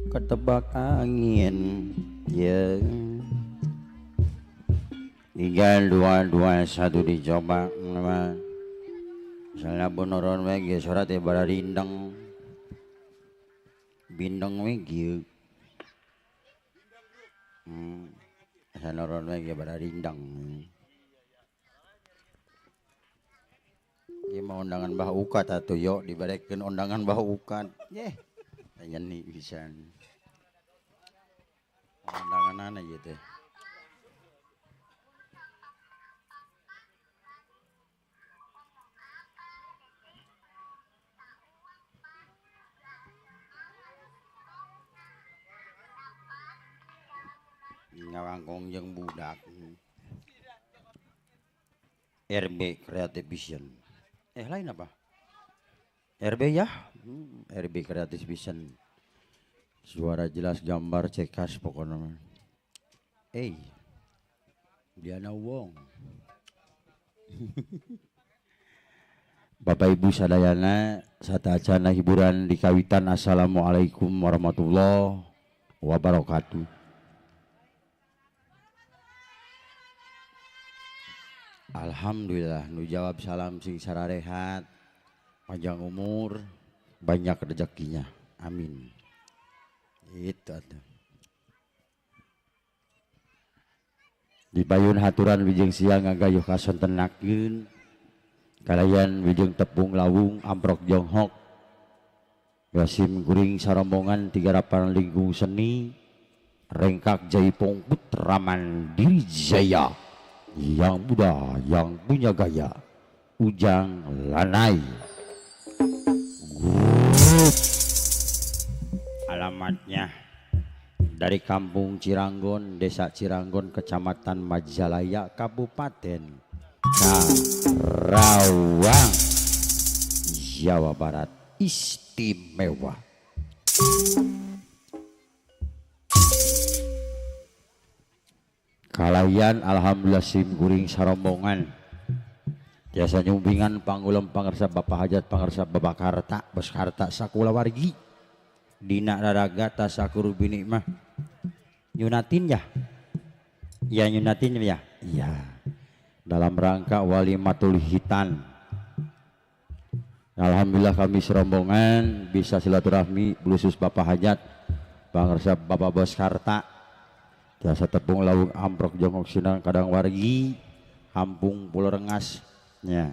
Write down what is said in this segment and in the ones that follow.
ketebak angin ya. 3 2 2 1 dicoba misalnya beneran we ge suara teh bara rindeng bindeng we gieu sanoron we ge bara rindeng ieu mah undangan Mbah Ukat atuh yo dibarekeun undangan Mbah Ukat yeh aya ni pisan undanganana ieu teh. Ngawangkong jeung budak RB Creative Vision lain apa RB ya RB Creative Vision suara jelas gambar cekas pokoknya Diana Wong Bapak Ibu sadayana satacana hiburan di kawitan. Assalamualaikum warahmatullahi wabarakatuh. Alhamdulillah nu jawab salam sing sararehat panjang umur banyak rezekinya amin itu atuh dipayun haturan wijeng siang ngagayuh kasontenakeun kalayan wijeng tepung lawung amprok jonghok gasim guring sarombongan 38 lingkung seni rengkak jaipong putra mandiri jaya yang muda, yang punya gaya, Ujang Lanai. Alamatnya dari Kampung Ciranggon, Desa Ciranggon, Kecamatan Majalaya, Kabupaten Karawang, Jawa Barat. Istimewa. Kalayan alhamdulillah sim guring sarombongan biasa nyumbingan panggulem pangarsa Bapak Hajat pangarsa Babakarta Bos Karta sakula wargi dina raraga tasakuru bini mah nyunatin ya nyunatin ya iya dalam rangka walimatul hitan. Alhamdulillah kami serombongan bisa silaturahmi blusus Bapak Hajat pangarsa Bapak Bos Karta jasa tepung lawung amprok jongkok sinang kadang wargi kampung Pulau Rengas nya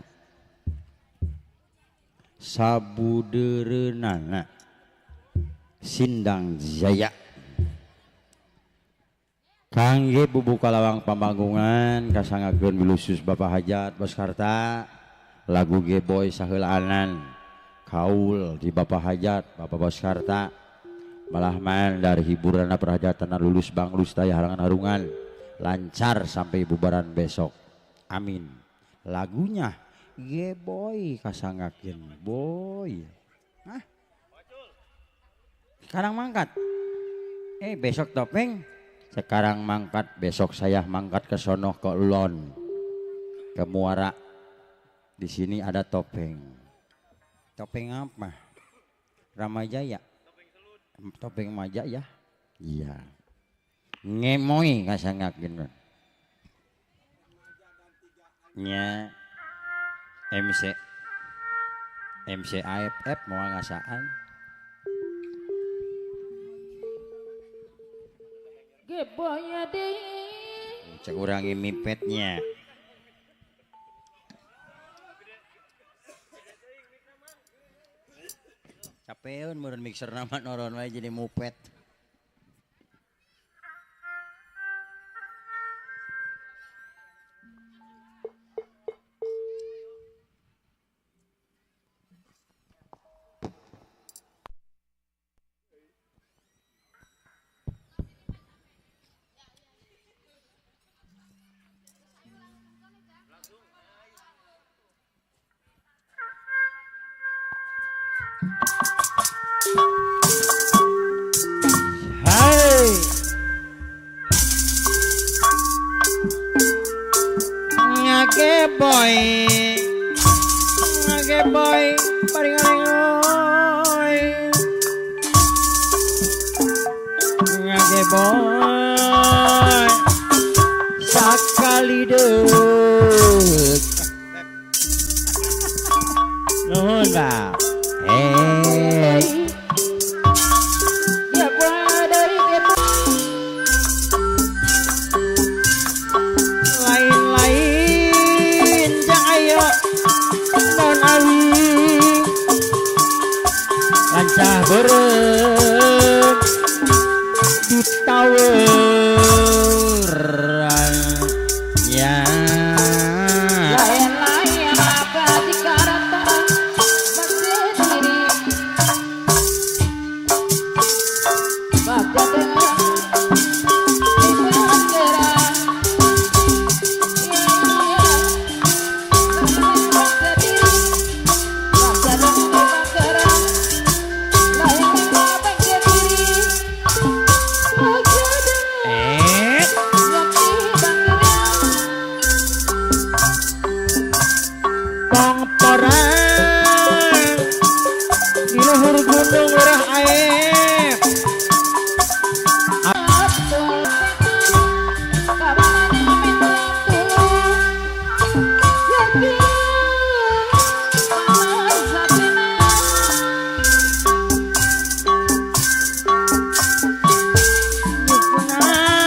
sabudereunana Sindang Jaya kangge bubuka lawang pamanggungan kasangakeun bilusus Bapak Hajat Bos Karta lagu G-Boy saheulaanan kaul di Bapak Hajat Bapak Bos Karta malah man dari hiburan perhajatan lulus banglus daya halangan harungan lancar sampai bubaran besok amin. Lagunya G-Boy kasangakeun boy sekarang mangkat besok topeng sekarang mangkat besok saya mangkat ke sono ke Ulon ke Muara di sini ada topeng apa Ramajaya topeng maja ya iya ngemoy kasangakeun nya MC AFF mau ngasaan Geboya deui cek urang mipetnya capeun meureun mixer nama noron wae jadi mupet. Ngage boy paring-aring ngage boy sakali deuk nuhun Bang Ge boy deui ge boy lain-lain jang ayo non awi lancah beureum di taweran ya lain-lain apa dikarata sendiri baca dengar Pongporang di luhur gunung lurah air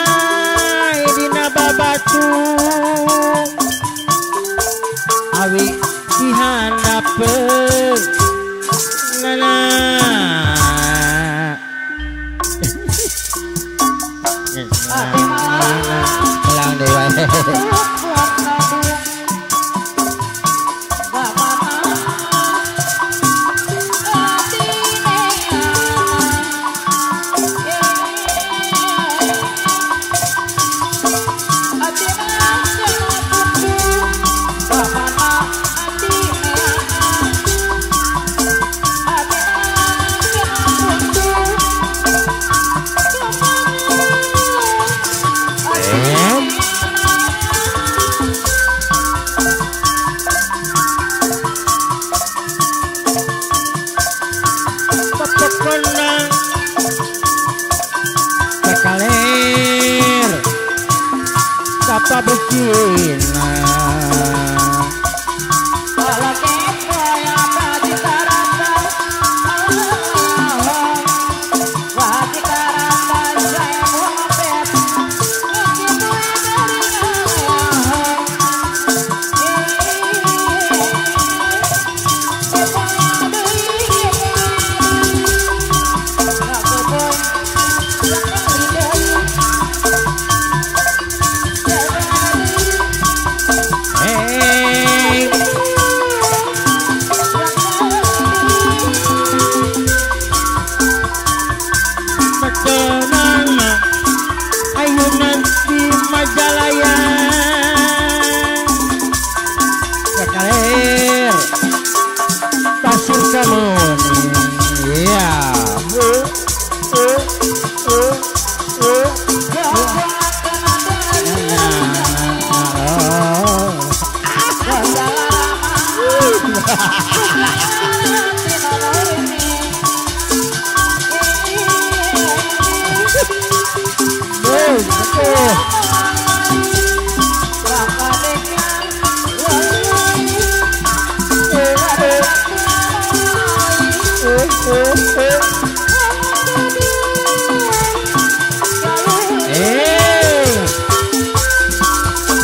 dipunai dina babatu awi dihandapeun nana pulang dewa pepenang kakaler kapa bekina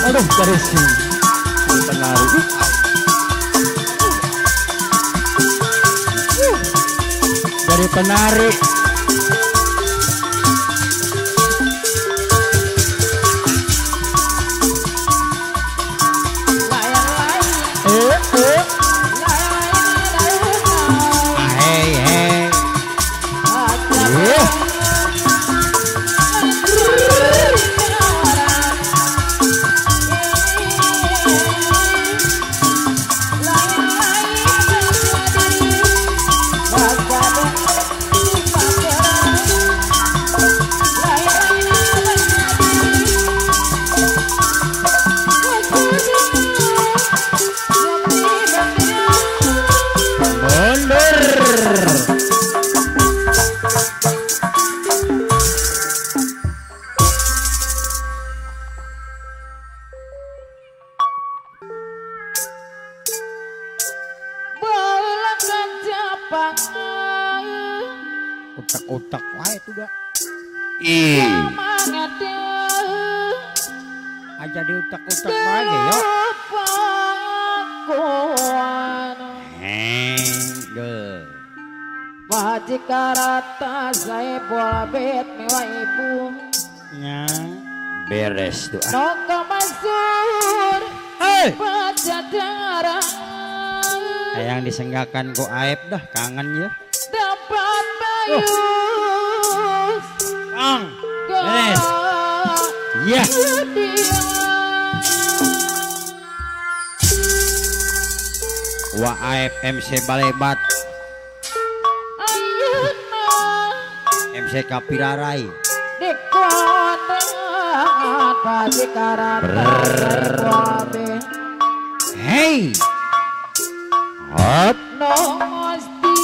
Aduh, dari sini penari. Dari penari. utak-utak wae tuh dah. Semangatnya Aja di utak-utak wae yo. Pakuan Henggel. Pajikarata saya bola bet mewah ibu Nya beres tuh. Noka masur Pajajaran Yang disenggakan ku aib dah kangen ya. Dapat bayus Kang. Beres. Iya. Wa aib MC Balebat. MC Kapirarai. Di kondangan Pajikarata saya bola bet Hey. Hop. No mesti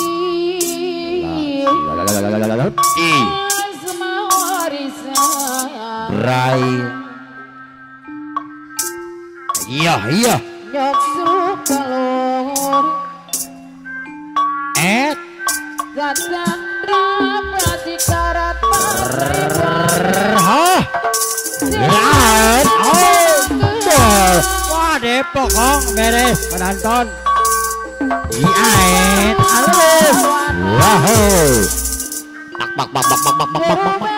semua warisan Rai. Iya, iya. nyoksu keluar Gatandra Pajikarata Hah. Lihat. Oh. Wah, Depok kong beres penonton. Iait. Halus. Wow. Bak bak bak bak bak bak bak bak.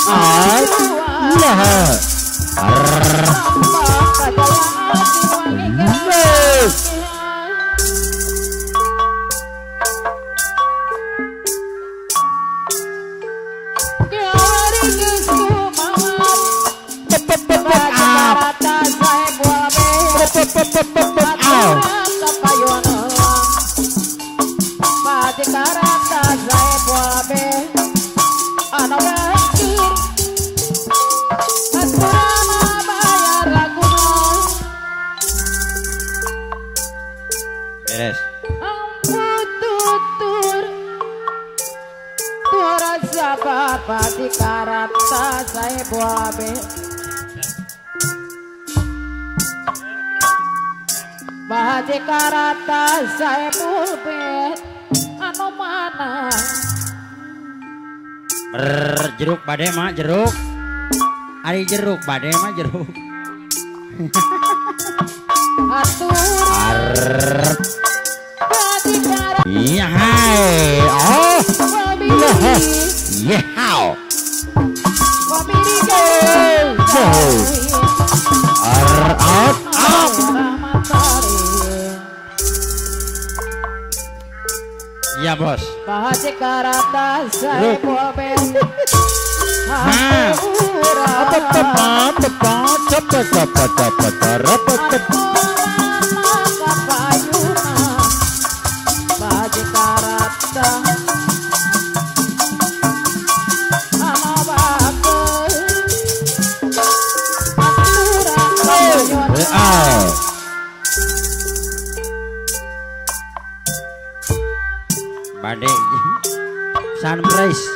Allah. Beres. Pajikarata saya bola bet Pajikarata saya pulpet anu mana Jeruk bade mah jeruk. Ari jeruk bade mah jeruk. atur Pajikarata Iya hai. Oh. Yeah. How. Iya bos. Pajikarata saya bobe Bade sunrise.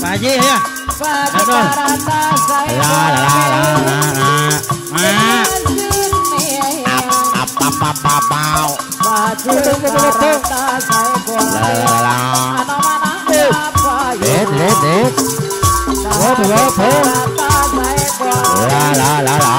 Pak Haji ya. Pajikarata saya La la la la la la. Ma. Apa apa apa bau. Pajikarata saya La la la la. mana-mana apa Let. What? La la la la.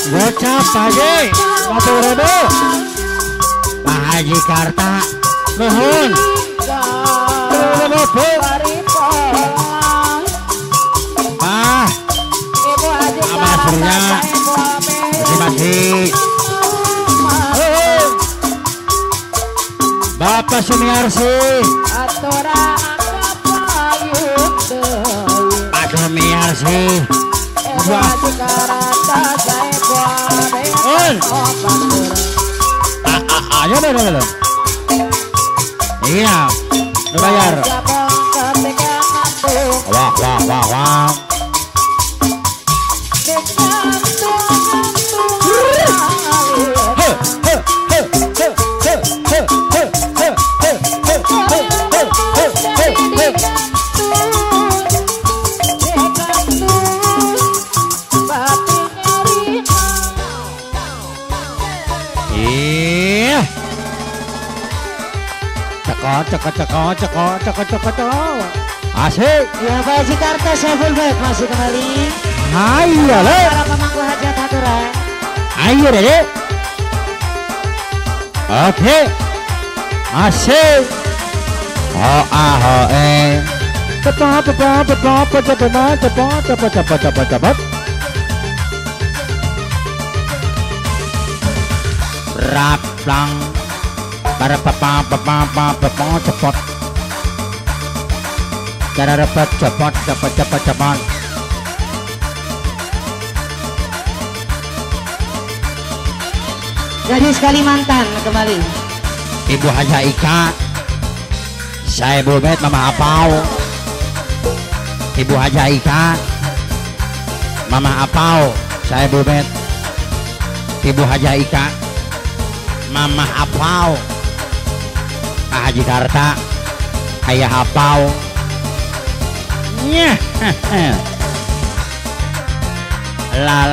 Gocap Pak Haji, matur nuwun. Pak Haji Karta, nuhun. Abah Sumiarsi. Aturan kapayun deui. Pak Sumiarsi. Eva dikarata sae kuabe. On. Opatur. Ayo deh. Iya. Udah bayar. Jabang ketika ngantuk. Wah. Iya. Ceko. Asik. Ya Pak Jakarta saya fullback masih kembali. Ayo le. Para pemangku hajat haturan. Ayo deh. Oke. Asik. Cepat. Raplang. Para papa cepat. Cara dapat cepat. Gadis Kalimantan kembali. Ibu Haja Ika. Saya Bulmet Mama Apau. Ibu Haja Ika. Mama Apau. Saya Bulmet. Ibu Haja Ika. Mama Apau. Pak Haji Karta. Ayah Apau. Nyah. La.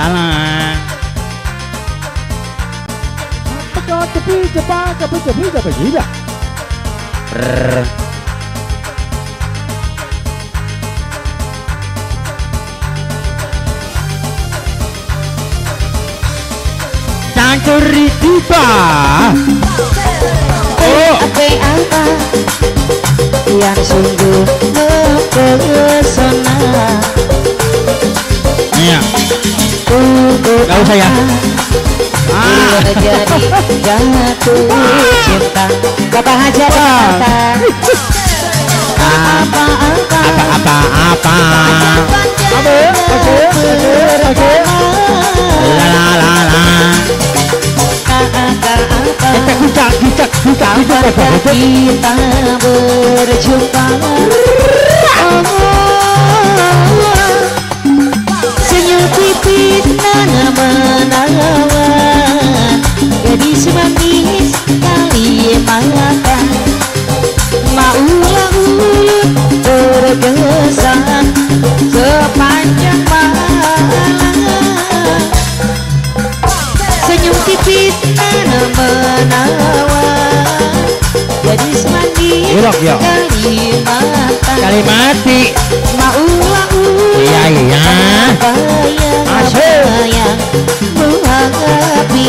Cepat. Cangkeri tiba. Apa yang sungguh mempesona. Iya. Gak usah ya. Jadi jatuh cinta. Bapak Haja Jakarta. Apa. Kita berjumpa. Senyum pipit nana menawan. Gadis manis Kalimantan. Maulah ulut berkesan sepanjang malam. Senyum pipit nana menawan. Gadis manis Kalimantan. Kalimati. Maulah ulut Iya. bayang menghadapi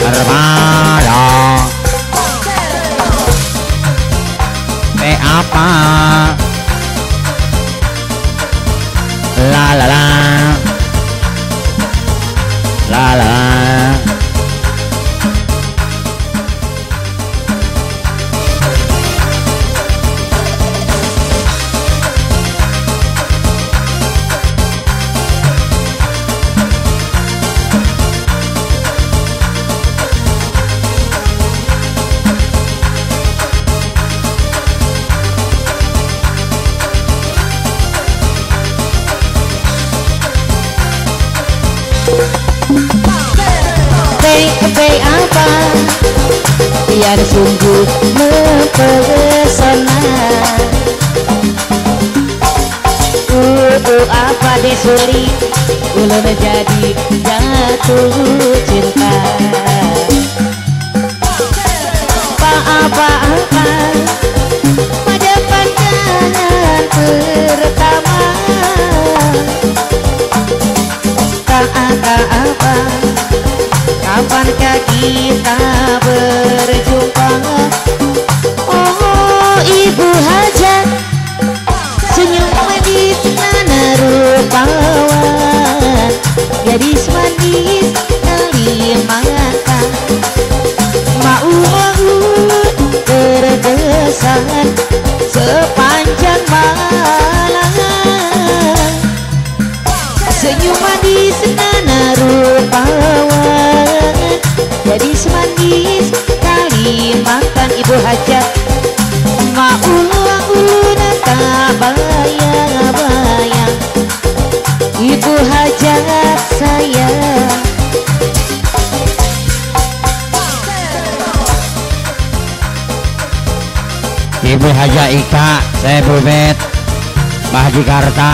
Armada. Apa? La. Apa biar sungguh mempesona. Apa deh sulit ulun jadi jatuh cinta. Apa pada pandangan pertama. Apa kapankah kita berjumpa? Oh Ibu Haja, senyum manis nana rupawan. Gadis manis Kalimantan. Mau sepanjang malam. Senyum manis nana rupawan, jadi semanis kali makan ibu hajat. Maulu tak bayang-bayang ibu hajat sayang. Ibu Haja Ika, saya Bubet, Mbah Haji Karta.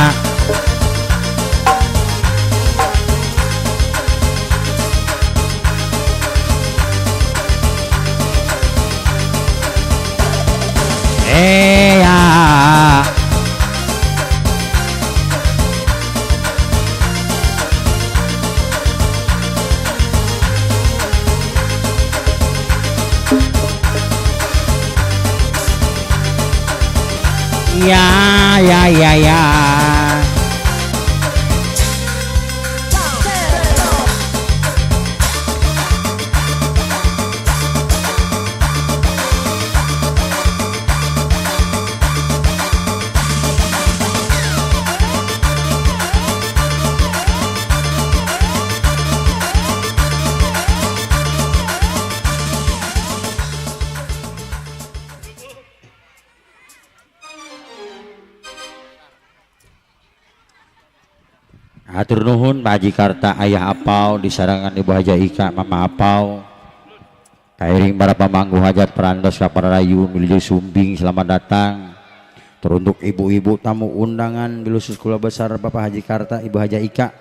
Ya. Ya. Hatur nuhun Pak Haji Karta, Ayah Apau, disarangan Ibu Haja Ika, Mama Apau. Kairing para pamanggu hajat perandos kapal rayu Milju Sumbing, selamat datang. Teruntuk ibu-ibu tamu undangan bilusus kula besar Bapak Haji Karta, Ibu Haja Ika.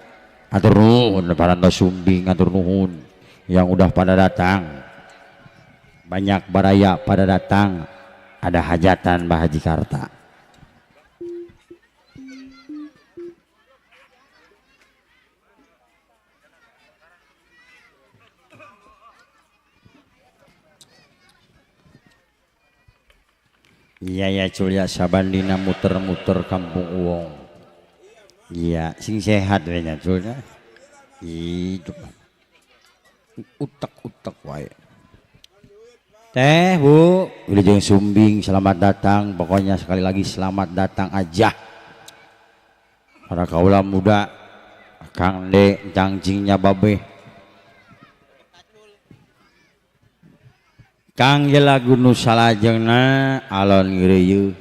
Hatur nuhun perandos Sumbing, hatur nuhun yang udah pada datang. Banyak baraya pada datang, ada hajatan Mbah Haji Karta. Iya ya Julia sabandina muter-muter kampung uang. Iya sing sehat wenya Julia. Hidup. Utek-utek wae. Teh Bu, Wilujeng Sumbing, selamat datang. Pokoknya sekali lagi selamat datang aja. Para kaula muda, Kang De, cangcingnya babe. Kang lagu nu salajengna alon ngireuyeun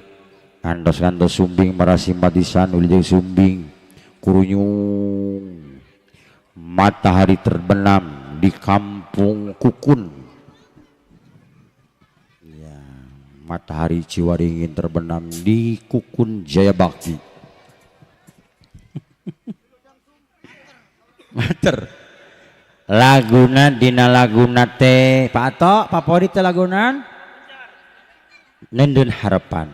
kantos-kantos Sumbing para simpatisan Wilujeng Sumbing kurunyung matahari terbenam di kampung Kukun ya, matahari Ciwaringin terbenam di Kukun Jayabakti. Mater laguna dina laguna teh Pak Ato favorit teh lagunan Nenden Harapan.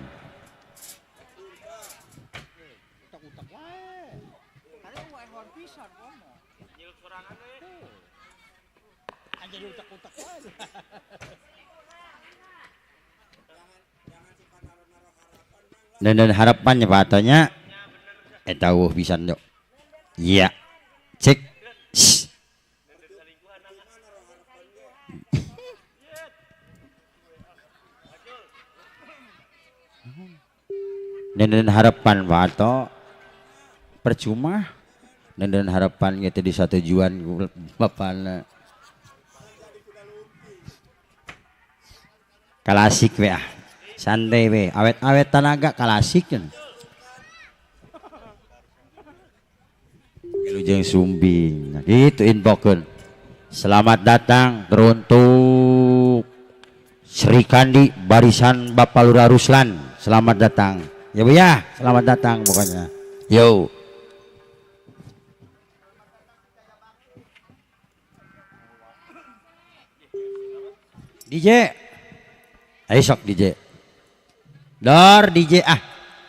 Nenden Harapannya Pak Atonya eta bisa yo. Iya. Cek. Nenden Harapan Pak Ato percuma Nenden Harapan gitu di satu tujuan bapana klasik we santai we awet-awet tanaga klasik kan Wilujeng Sumbing nah, gitu infokeun. Selamat datang teruntuk Sri Kandi barisan Bapak Lurah Ruslan, selamat datang ya Bu ya, selamat datang pokoknya. Yo. DJ. Ayo sok DJ. Dor DJ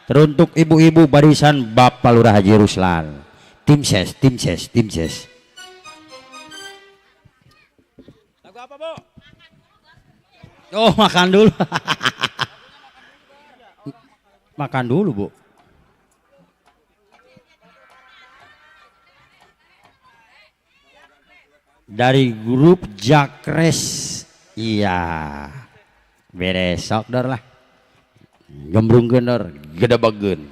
teruntuk ibu-ibu barisan Bapak Lurah Haji Ruslan. Tim ses. Lagu apa, Bu? Oh, makan dulu. Makan dulu Bu. Dari grup Jakres. Iya. Beresok dor lah. gembrung gendor gede bagen.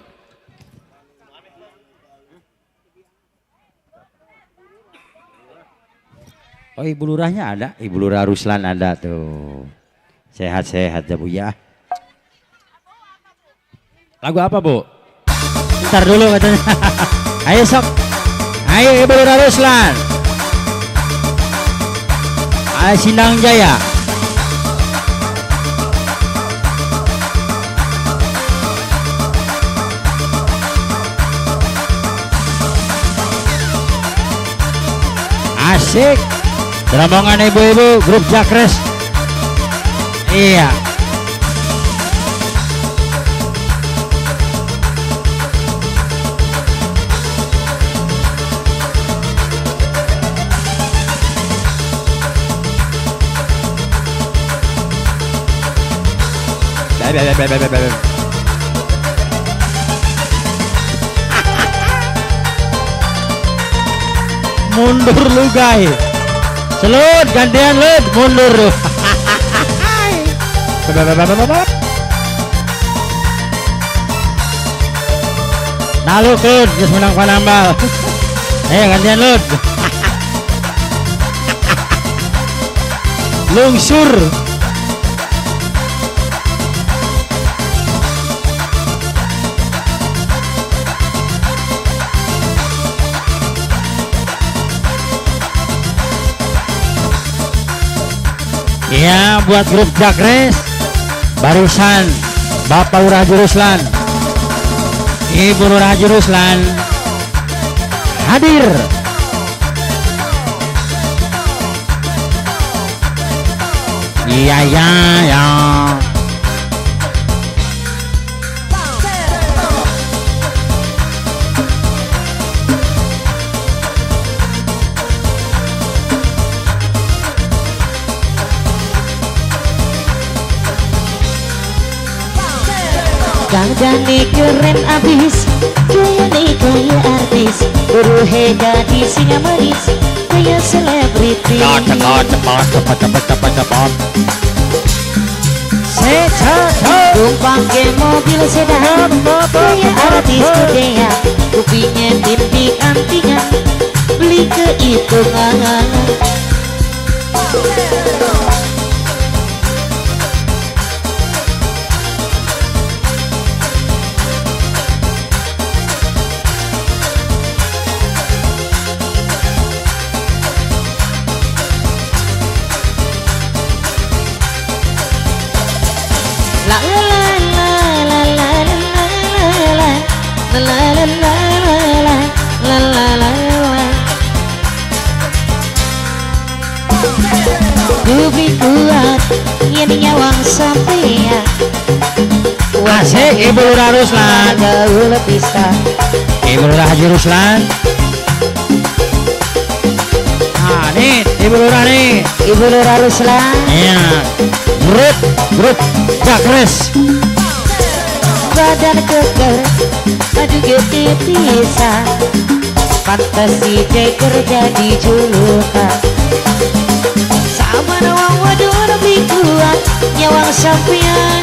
Oh ibu lurahnya ada, ibu lurah Ruslan ada tuh. Sehat-sehat ya Bu ya. Lagu apa Bu? Ntar dulu katanya. Ayo sok. Ayo ibu lurah Ruslan. Ayo Sindang Jaya. Asik. Rombongan ibu-ibu grup Jakres. Iya. Mundur lu guys. Selut gantian lut mundur lu. Nah lu lut geus menang panambal. Ayo gantian lut. Lungsur. Ya buat grup Jakres barusan Bapak Lurah Haji Ruslan, Ibu Lurah Haji Ruslan hadir. Iya ya ya. Dandannya keren abis, gayanya gaya artis, beruhe jadi singa manis, gaya selebriti. Tumpang ke mobil sedan, gaya artis gedea, kupingnya tindik antingan, beli kehitungan. Lebih kuat yang nyawang sampean. Asik Ibu Lurah Ruslan. Gaul pisah. Ibu Lurah Haji Ruslan. Ah nih Ibu Lurah nih. Ibu Lurah Ruslan. Iya. Grup Jakres. Badan keker, maju gede pisah. Fantasi ceker jadi julukan. Sama nawang waduh lebih kuat nyawang sampean,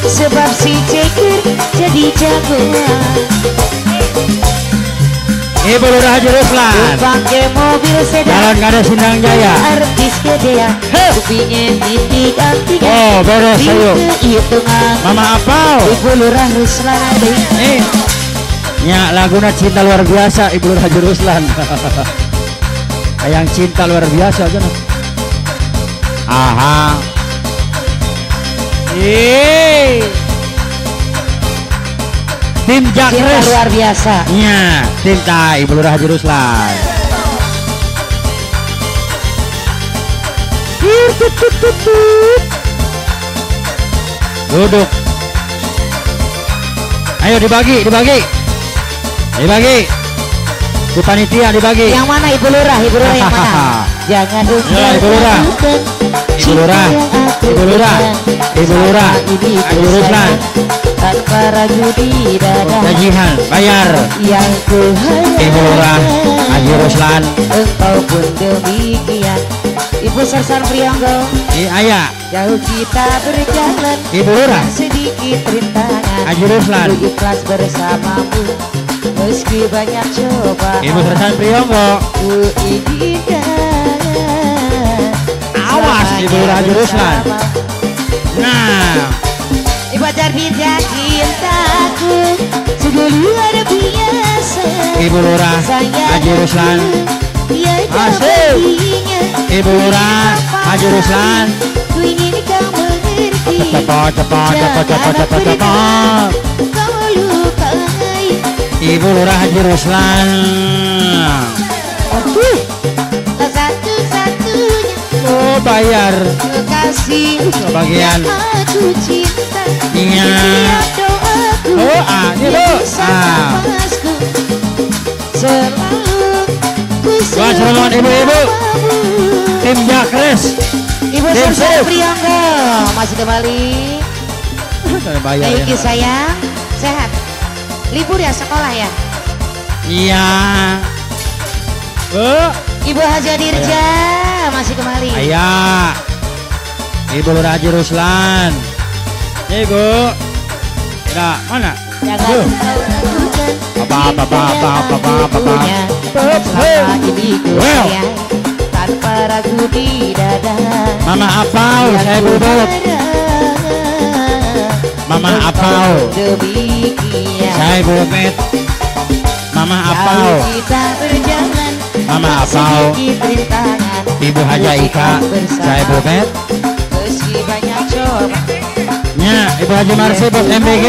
sebab si ceker jadi jagoan. Ibu Lurah Haji Ruslan. Pakai mobil sedan. Jalan kada Sindang Jaya. Artis gedean. Kupingnya titik antingan. Oh beres ayo. Hitungan. Mama apal. Ibu Lurah Ruslan. Ya laguna cinta luar biasa Ibu Lurah Haji Ruslan. Yang cinta luar biasa aja. Aha. Tim Jakres cinta luar biasa. Iya, tim Ibu Lurah Haji Ruslan. Duduk. Ayo dibagi. Di panitia dibagi. Yang mana Ibu Lurah? Ibu Lurah yang mana? Jangan lupa. Ya, Ibu Lurah. Ibu Lurah. Ibu Lurah. Ibu Lurah. Haji Ruslan. Tanpa ragu di dada. Tagihan bayar. Yang ku Ibu Lurah Haji Ruslan. Engkau pun demikian. Ibu Sersan Prionggo. Ayah. Jauh kita berjalan, Ibu Lurah. sedikit rintangan. Haji Ruslan. Ku ikhlas bersamamu, meski banyak cobaan. Ibu Sersan Prionggo. Ku izinkan. Awas Ibu Lurah Haji Ruslan. Nah, Ibu Jarvita cintaku sungguh luar biasa. Ibu Lurah Haji Ruslan. Asik. Ibu Lurah Haji Ruslan. Ku ingin kau mengerti. Cepat. Kau lukai. Ibu Lurah Haji Ruslan. Satu-satunya. Oh, bayar. Kekasih Bagian. yang aku cinta. Iya. Setiap doaku. Oh, ini Bu. Nafasku. Selalu ku Wah, selamat ibu-ibu. Tim Jakres. Ibu Tim Sersan Sip. Prionggo masih kembali. Bayar Baik ya. sayang, sehat. Libur ya sekolah ya. Iya. Bu. Ibu Haja Dirja masih kembali. Ayah. Ibu Lurah Haji Ruslan. Ya, Ibu. Tidak, mana? Jangan Bu. kau lakukan Apa. selama ini ku Well. sayang tanpa ragu di dada. Mama apau, saya bubuk. Mama apau, Demikian. saya bubuk. Mama apau, Jauh kita berjalan, Mama apau. sedikit rintangan. Ibu Haja Ika, saya bubuk. Meski banyak coba. Nya, Ibu Haji Marsi bos MBG.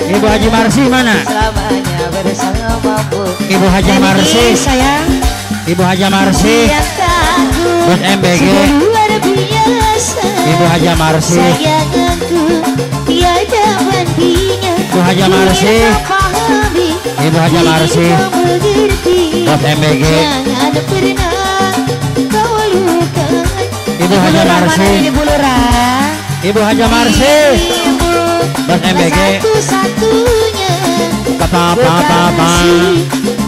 Ibu Haji Marsi mana? Selamanya bersamamu. Ibu Haja Marsi. Sayang, Ibu Haja Marsi bos MBG. luar biasa. Ibu Haja Marsi. Sayanganku tiada bandingnya. Ibu Haja Marsi. Biar kau pahami, Ibu Haja Marsi. ingin kau mengerti. Bos MBG. Jangan pernah kau lukai. Ibu Haja Marsi. Ibu Lurah. Ibu Haja Marsi. Ibu Bos MBG. satu-satunya Apa. kekasih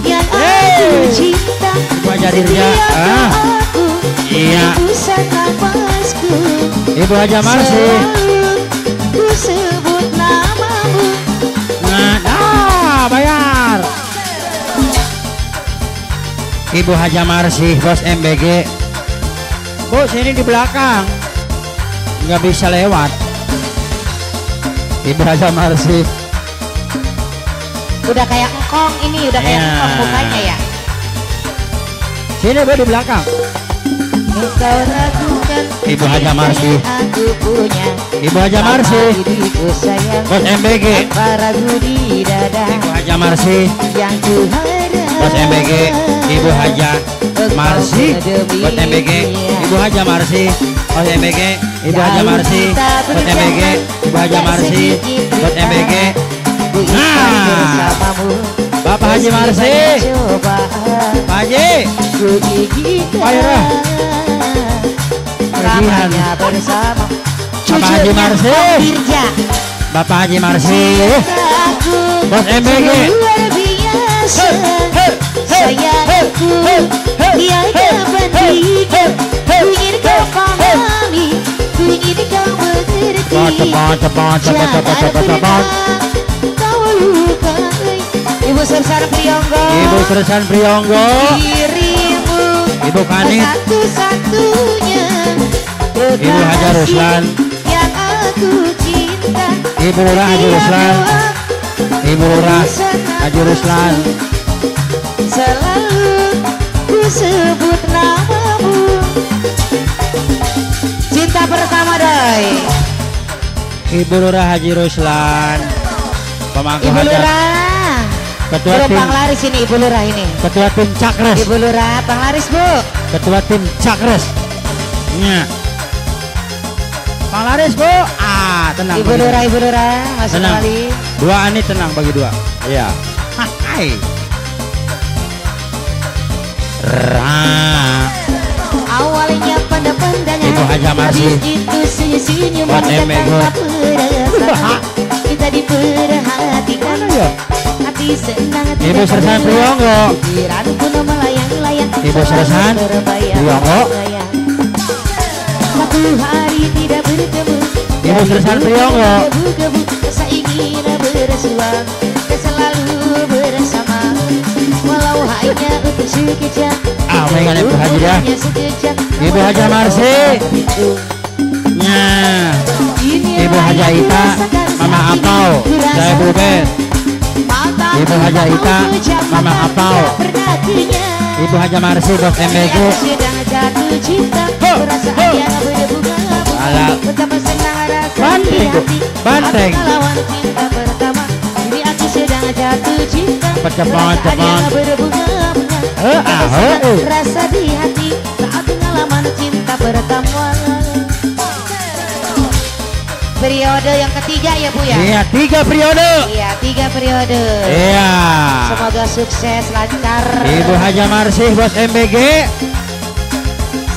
yang aku cinta. Ibu Haja Dirja. Setiap doaku, Iya. hembusan nafasku. Ibu Haja Marsi. Selalu ku sebut namamu. Nah, bayar. Ibu Haja Marsi bos MBG. Bu, sini di belakang. Nggak bisa lewat. Ibu Haja Marsi. Udah kayak engkong ini, udah kayak Iya. engkong mukanya ya. Sini Bu di belakang. Engkau ragukan Ibu Haja Marsi. aku punya. Ibu Haja Marsi. Sama diriku sayang, Bos MBG. tanpa ragu di dada. Ibu Haja Marsi. Yang ku harap Bos MBG. Ibu Haja Marsi. Bos MBG. Ibu Haja Marsi. Bos MBG. Ibu Haja Marsi. Bos MBG. Ibu Haja Marsi. Bos MBG. Nah, Bapak Haji Marsi. Pak Haji. Bayar. Ramanya bersama Bapak Haji Marsi. Dirja. Bapak Haji Marsi. Bos MBG. Luar biasa. Sayangku tiada bandingnya. Ku ingin kau pahami, ku ingin kau mengerti. Cepat. Jangan pernah kau lukai. Ibu Sersan Prionggo. Ibu Sersan Prionggo. Dirimu Ibu Kanit. satu-satunya Ibu Haja Ruslan. yang aku cinta. Ibu Lurah Haji Ruslan. Ibu Lurah Haji Ruslan. Selalu ku sebut namamu. Cinta pertama doi. Ibu Lurah Haji Ruslan. Pemangku Ibu hajat. Lurah. Ketua Belum tim. panglaris ini Ibu Lurah ini. Ketua tim Cakres. Ibu Lurah panglaris Bu. Ketua tim Cakres. Nya. Panglaris Bu. Tenang. Ibu Lurah masih Tenang. kembali. Dua ani tenang bagi dua. Iya. Hai. Awalnya pada pandangan, Ibu Haja Marsi. habis itu senyum-senyum Buat Emego. tanpa perasaan. Kita diperhatikan, ya? hati senang, hati Ibu Sersan terbayang. Prionggo. Pikiran pun melayang-layang. Ibu Sersan terbayang, Prionggo. terbayang. Satu hari tidak bertemu. Ibu Sersan Priyonggo. Gebu-gebu rasa ingin bersuang, selalu bersama. Walau hanya untuk sekejap. Dengan Ibu Haji dah. Ibu Haja Marsi. Nah, Ibu Haja Ita, Mama Apau, saya Buben. Ibu Haja Ita, Mama Apau. Ibu Haja Marsi, Bos MBG. Alah, banteng, banteng. Cepat. Rasa di hati saat pengalaman cinta pertama. Periode yang ketiga ya Bu ya? Iya, 3 periode. Iya, 3 periode. Iya. Semoga sukses, lancar. Ibu Haja Marsi, Bos MBG.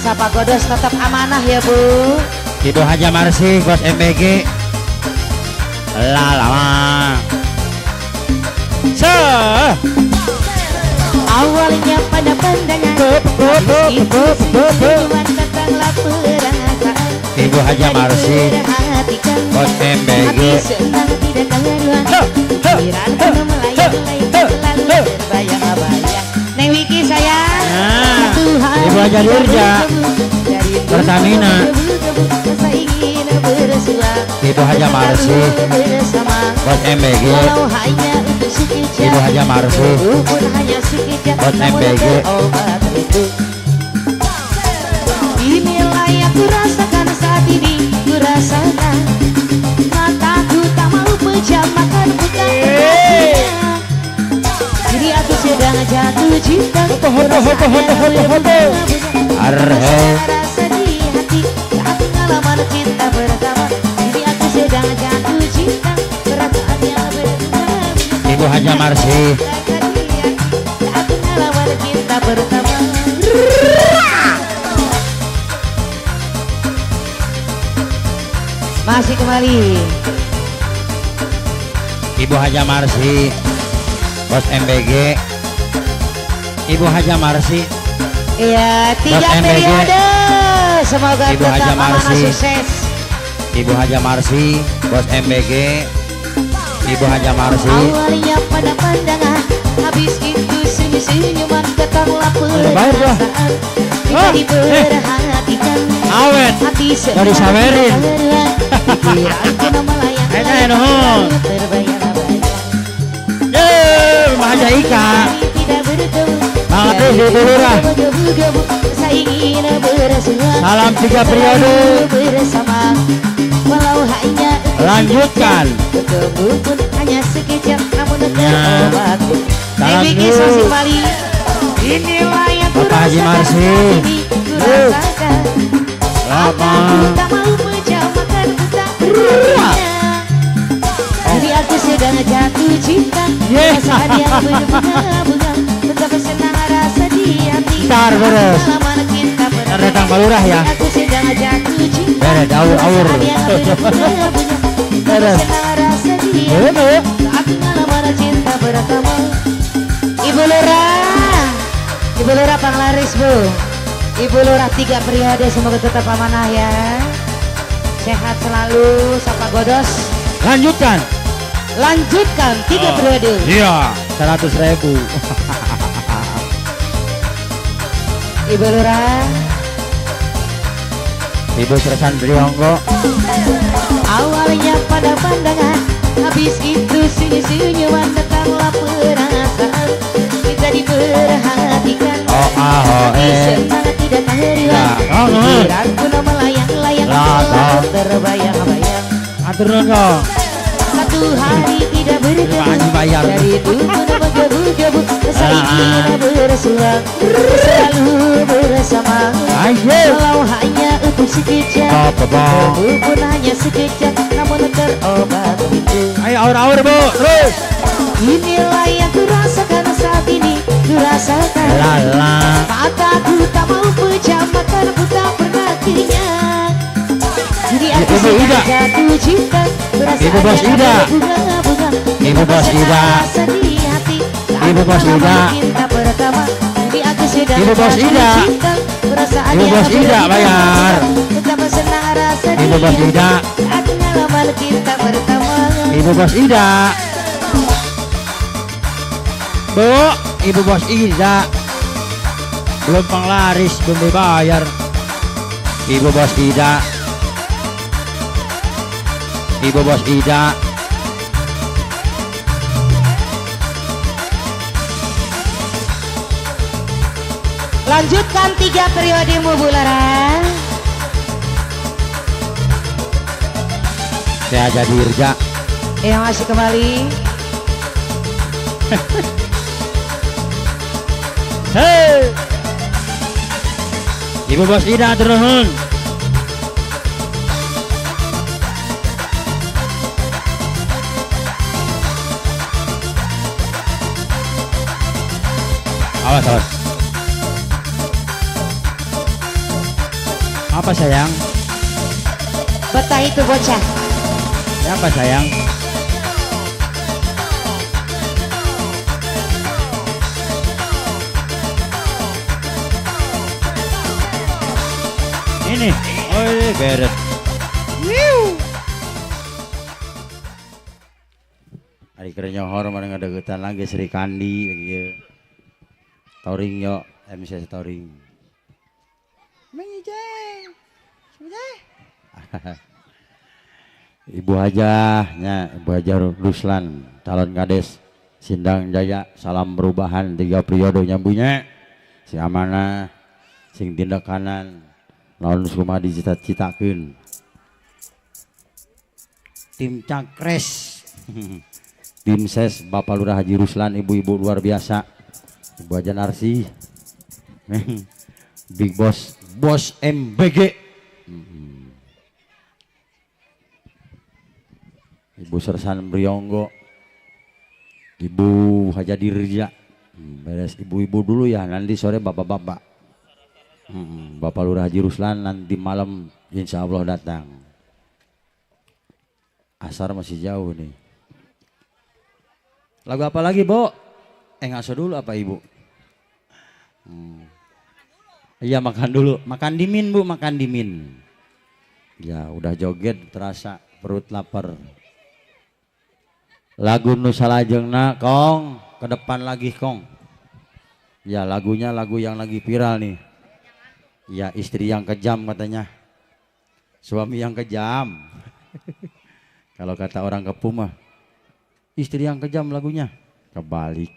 Sapa Godos tetap amanah ya Bu. Ibu Haja Marsi, Bos MBG. Lala. Awalnya pada pandangan, itu senyuman datanglah perasaan. Ibu Haja Marsi, Bos MBG. Senang tidak karuan, pikiran melayang-layang lalu terbayang-bayang. Neng Wiki sayang, satu hari Ibu Haja Dirja, Pertamina. rasa ingin bersuang. Ibu Haja Marsi, bersama. Bos MBG. Walau hanya untuk sekejap. Ibu Haja Marsi, Pun hanya sekejap. Bos namun MBG. obat itu. Inilah yang kurasakan saat ini, kurasakan. Mataku tak mau pejam, makan bukan perhatian. Jadi aku sedang jatuh cinta. Arhe. Rasa di hati saat pengalaman cinta pertama. Jadi aku sedang jatuh cinta. Perasaannya berbeda. Ibu Haja Marsi. Saat pengalaman cinta pertama. Masih kembali. Ibu Haja Marsi, Bos MBG. Ibu Haja Marsi, Iya, 3 Bos MBG. periode. Semoga Ibu Haja tetap amanah Marsi. sukses. Ibu Haja Marsi, Bos MBG. Ibu Haja Marsi. Awalnya pada pandangan, habis itu senyum-senyuman datanglah Bayar dah. perasaan. Kita diperhatikan, Awet. hati Dari sawerin. Pikiranku melayang Enak, nuhun. terbayang-bayang. Ibu Haja Ika. Tidak bertemu. Banget deh, Ibu Lurah. Gebu-gebu, saya ingin bersuara. Salam 3 periode. Bersama, walau hanya Lanjutkan. ketemu pun hanya sekejap, namun Ya. terobat. Salam Neng Vicky dulu. Sosi Bali. Inilah yang Bapak Haji kurasakan Marsi. saat ini, kurasakan. Lama. Aku tak mau menjauhkan, ku tak berani. Jadi aku sedang jatuh cinta. Yeah. Perasaan yang berbunga-bunga, tetap senang rasa di hati. Ntar beres. Pengalaman cinta Ntar datang Pak Lurah ya. Aku sedang jatuh cinta. Beres, aur-aur. Perasaan yang berbunga-bunga, tetap Beres. senang rasa di hati. Beres. Saat pengalaman cinta pertama. Ibu Lurah, Ibu Lurah Panglaris Bu. Ibu Lurah 3 periode, semoga tetap amanah ya. Sehat selalu, Sapa Godos. Lanjutkan. Lanjutkan 3 periode. Iya, 100.000. Ibu Lurah, Ibu Sersan Priyonggo. awalnya pada pandangan, habis itu senyum-senyuman datanglah perasaan. Kita diperhatikan, hati senang tidak karuan. Pikiranku melayang-layang terbayang-bayang. Atur nuhun. Satu hari tidak bertemu. Terima kasih bayar. Dari dulu menggebu-gebu, saya ingin bersuang, selalu bersama. Ayo. Walau hanya untuk sekejap, kamu pun hanya sekejap, namun terobat itu. Ayo aur-aur Bu, terus. Inilah yang kurasakan saat ini, kurasakan. Lala. Mataku tak mau pejam, makan aku tak pernah kenyang. Jadi aku Ibu Ida. sedang jatuh cinta. Ibu Bos Ida. Bunga-bunga, Ibu Bos Ida. rasa di hati. Ibu Bos Ida. Cinta pertama. Jadi aku sedang Ibu Bos jatuh Ida. cinta. Perasaan Ibu yang Bos Ida, berbeda. bayar. Betapa senang Ibu Bos Ida. Saatnya lamar kita pertama. Ibu Bos Ida. Bu, Ibu Bos Ida. Belum penglaris, belum dibayar. Ibu Bos Ida. Ibu Bos Ida. Lanjutkan 3 periodemu Bu Lara. Saya jadi Irja. Yang masih kembali. Hei, Ibu Bos Ida turun. Awas, awas. Apa sayang? Betah itu bocah. Apa sayang? Ini, oh beres. Hari kerja horor mana ngadegetan lagi Sri Kandi begitu. Touring yo, MC touring. Menjeng, sudah. Ibu Hajahnya, Ibu Hajah Ruslan, calon kades Sindang Jaya, salam perubahan 3 periode nyambunya. Si amanah, sing tindak kanan, lawan semua dicita-citakeun. Tim Cakres, tim ses Bapak Lurah Haji Ruslan, ibu-ibu luar biasa, Ibu Hajah Narsi, Big Boss, Bos MBG, Ibu Sersan Brionggo, Ibu Haja Dirja, beres ibu-ibu dulu ya, nanti sore bapak-bapak. Bapak Lurah Haji Ruslan nanti malam insya Allah datang. Asar masih jauh nih. Lagu apa lagi, Bo? Ngaso dulu apa Ibu? Iya makan dulu, makan dimin Bu, makan dimin. Ya udah joget terasa perut lapar. Lagu Nu Salajengna Kong, ke depan lagi Kong. Ya lagunya lagu yang lagi viral nih. Ya istri yang kejam katanya, suami yang kejam. Kalau kata orang Kepuh mah, istri yang kejam lagunya. Kebalik.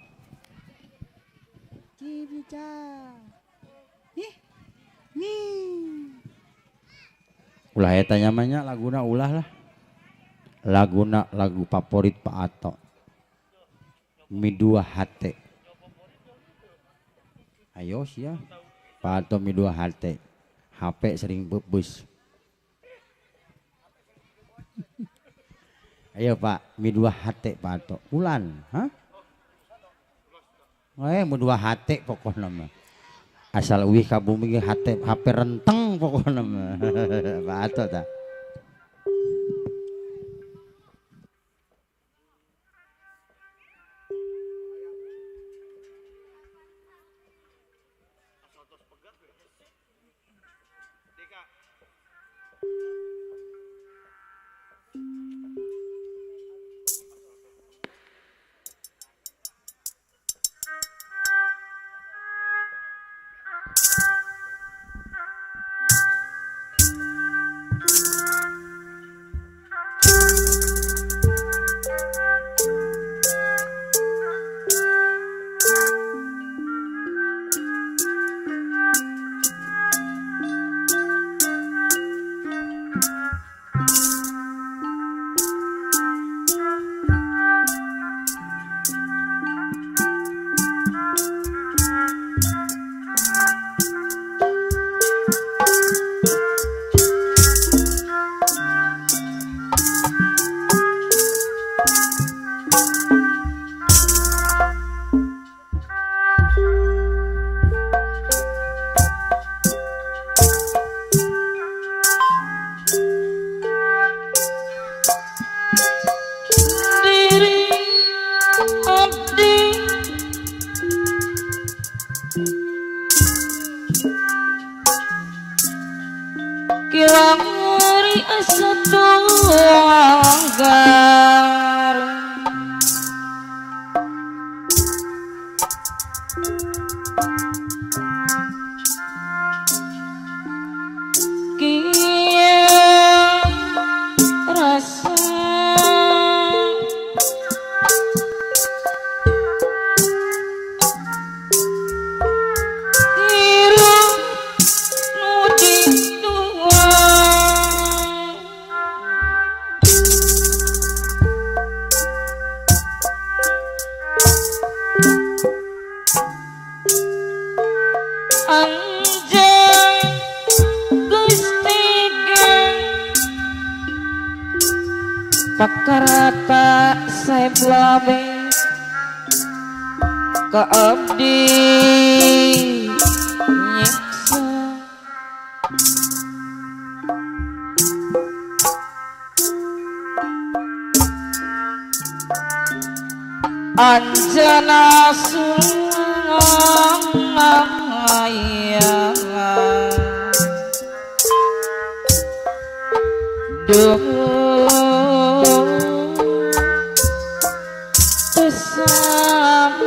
Ulah eta nyamannya laguna ulah lah. Laguna lagu favorit Pak Ato. Mi 2 hate. Ayo sih ya. Pak Ato Mi 2 hate. HP sering bebus. Ayo Pak, Mi 2 hate Pak Ato. Ulan, hah? Mi 2 hate pokoknya mah. Asal uih ka bumi HP renteng pokoknya mah. Pak Ato ta. pakarata saya labe ka abdi nyiksa anjana sungaya duh tesamangka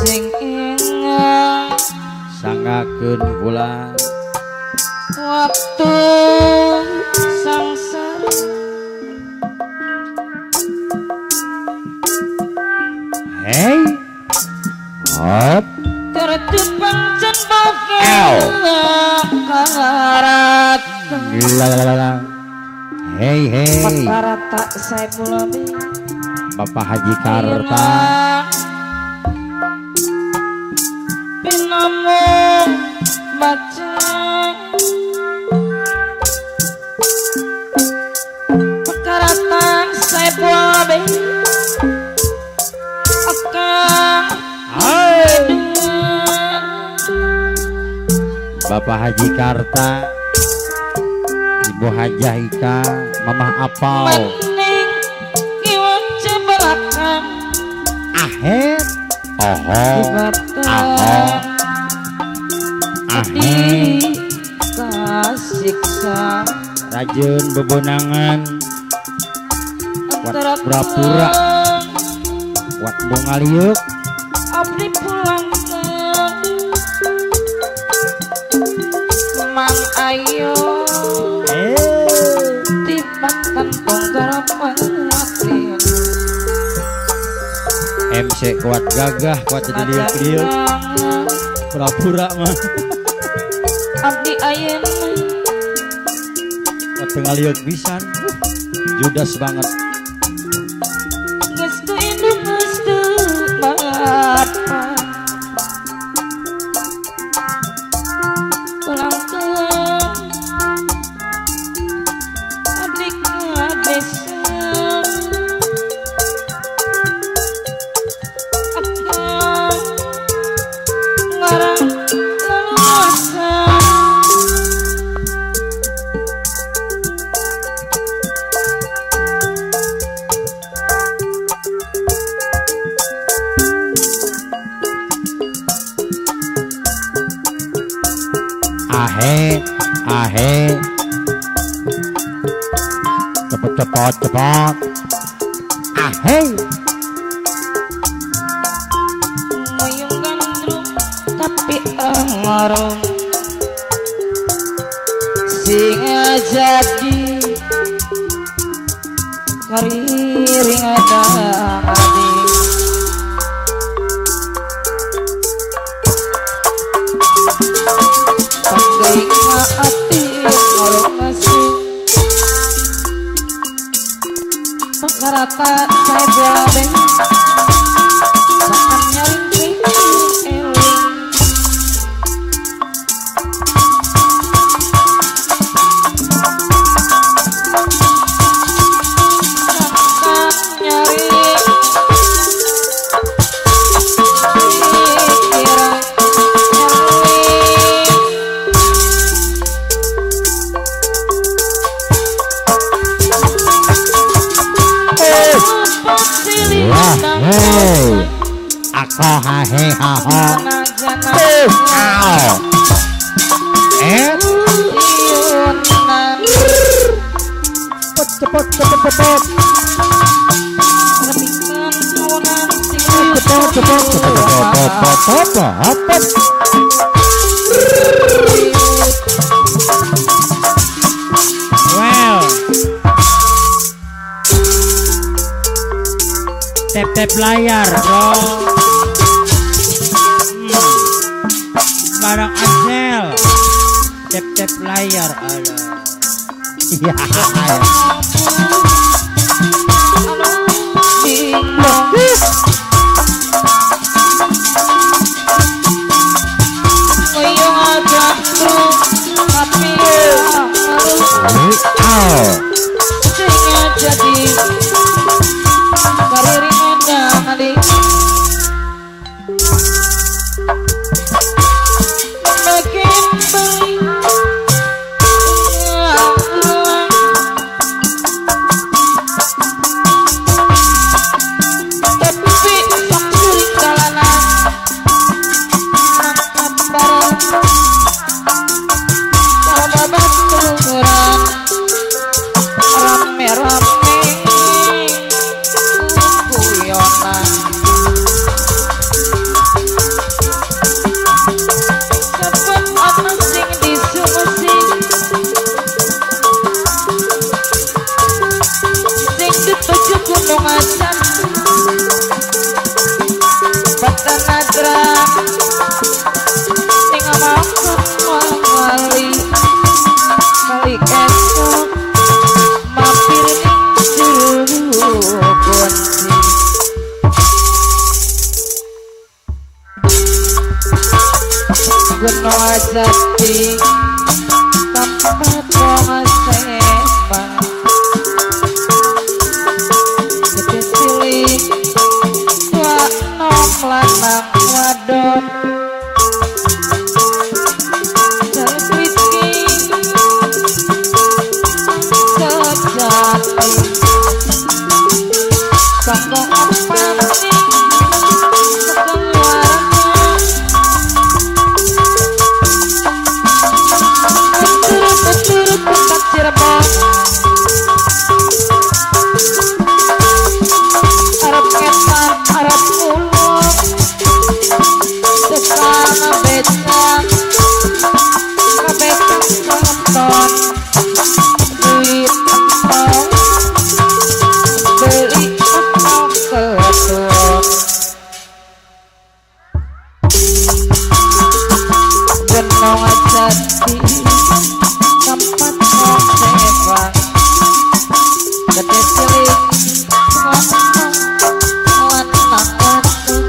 sing ingat sangakeun kula waktu sangsara hey hop tertepang cenbokan karat la hey hey pakarata saya bulabe Bapak Haji Karta pinamung baca pakarata saya bulabe akan Bapak Haji Karta Ibu Hajah Ika Mamah Apau mending kiwace belakang ahet oho dibatan ahet kasiksa rajin bebonangan antara pura-pura. Wat bunga liuk abdi pulang mang ayo tibatan penggarapan hati MC kuat gagah kuat jadi liuk-liuk pura-pura mah abdi ayeuna kuat tengah liuk pisan judas banget geus teu indung geus teu bapa pulang ke abdi ka desa akan ngarang leluasa ahe ahe cepet ahe moyong gandrung tapi ngarung singa jadi kariring ada adi panggai ati ngarung masih pakarata saya belabe saat nyaring eling saat nyaring pikiran wah hey aku hahe haho au cepet well tap layar bro barang Ansel tap layar alah iya Sehingga jadi kariringannya mali makin baik tapi sok sering dalanan angkat bareng sama baturan rame-rame guyonan cepet ana sing disumusi sing dituju gunung acan batan nadra sing makan kali kali esok mampir ning jero kunci gunung ajati tempat wong sembang gede cilik tua nom lanang wadon selwiki sejati sanggo apani betul tempat Cirebon Arab ngetan Arab ulung desana becak kabecak keton duit entong beli entong ketut gunung jati tempat wong sembang gede cilik ngomong lanang wadon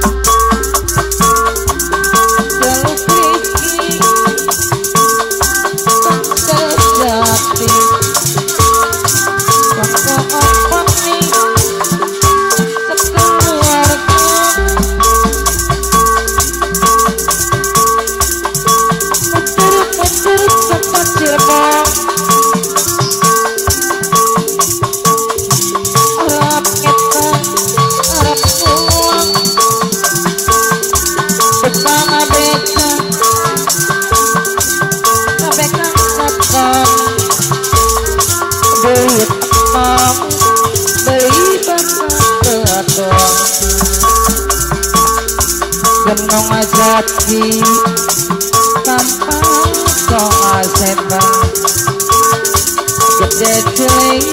jaluk riki sejati sanggo oponi sekeluarga muter-muter tempat Cirebon Arab ngetan Arab pulang bersama beca kabekang keton duit entong beli bata ketong gunung ajati tanpa soal sembang gede cilik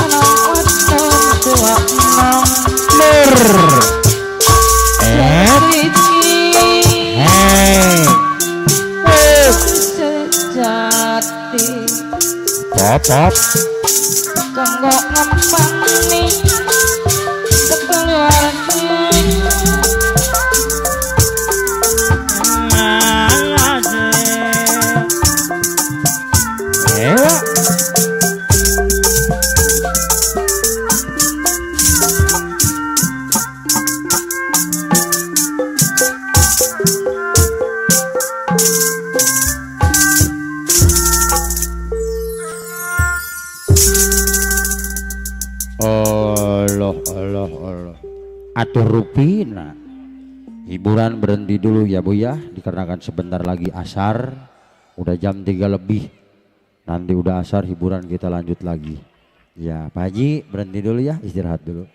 anak wadon tua enong Lur. sejati Pop. kanggo ngempani sekeluarga Ewa. Allah. Atur rupina. Hiburan berhenti dulu ya Bu ya, dikarenakan sebentar lagi asar. Udah jam 3 lebih. Nanti udah asar hiburan kita lanjut lagi. Ya Pak Haji berhenti dulu ya, istirahat dulu.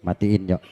Matiin yuk.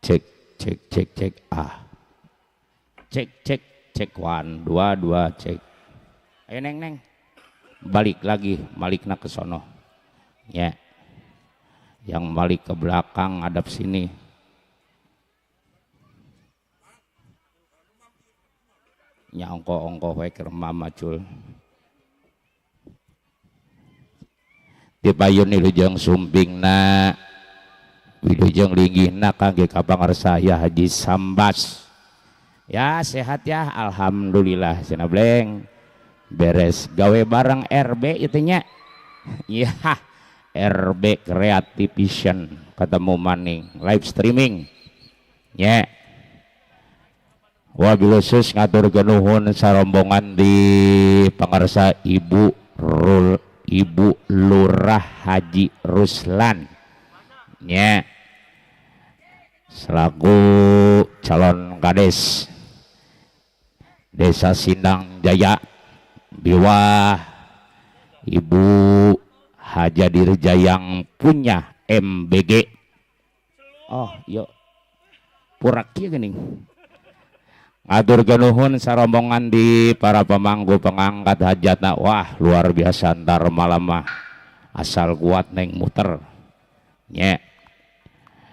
cek cek cek cek cek cek cek 1 2 2 cek. Ayo neng balik lagi, malikna ke sono ya, yang balik ke belakang hadap sini. Nya ongko we keur mama cul di payun wilujeng sumpingna wilujeng linggihna kangge kapangarsa ya Haji Sambas ya. Sehat ya alhamdulillah cenah bleng, beres gawe bareng RB itunya ya. RB Creative Vision ketemu maning live streaming ya. Wabil khusus ngaturkeun nuhun sarombongan di pangarsa Ibu Lurah Haji Ruslan nya selaku calon kades Desa Sindang Jaya Biwah Ibu Hajadirja yang punya MBG. Oh yuk purak kieu geuning. Ngaturkeun nuhun sarombongan di para pemangku pengangkat hajatna. Wah luar biasa ntar malam mah asal kuat neng muter nya.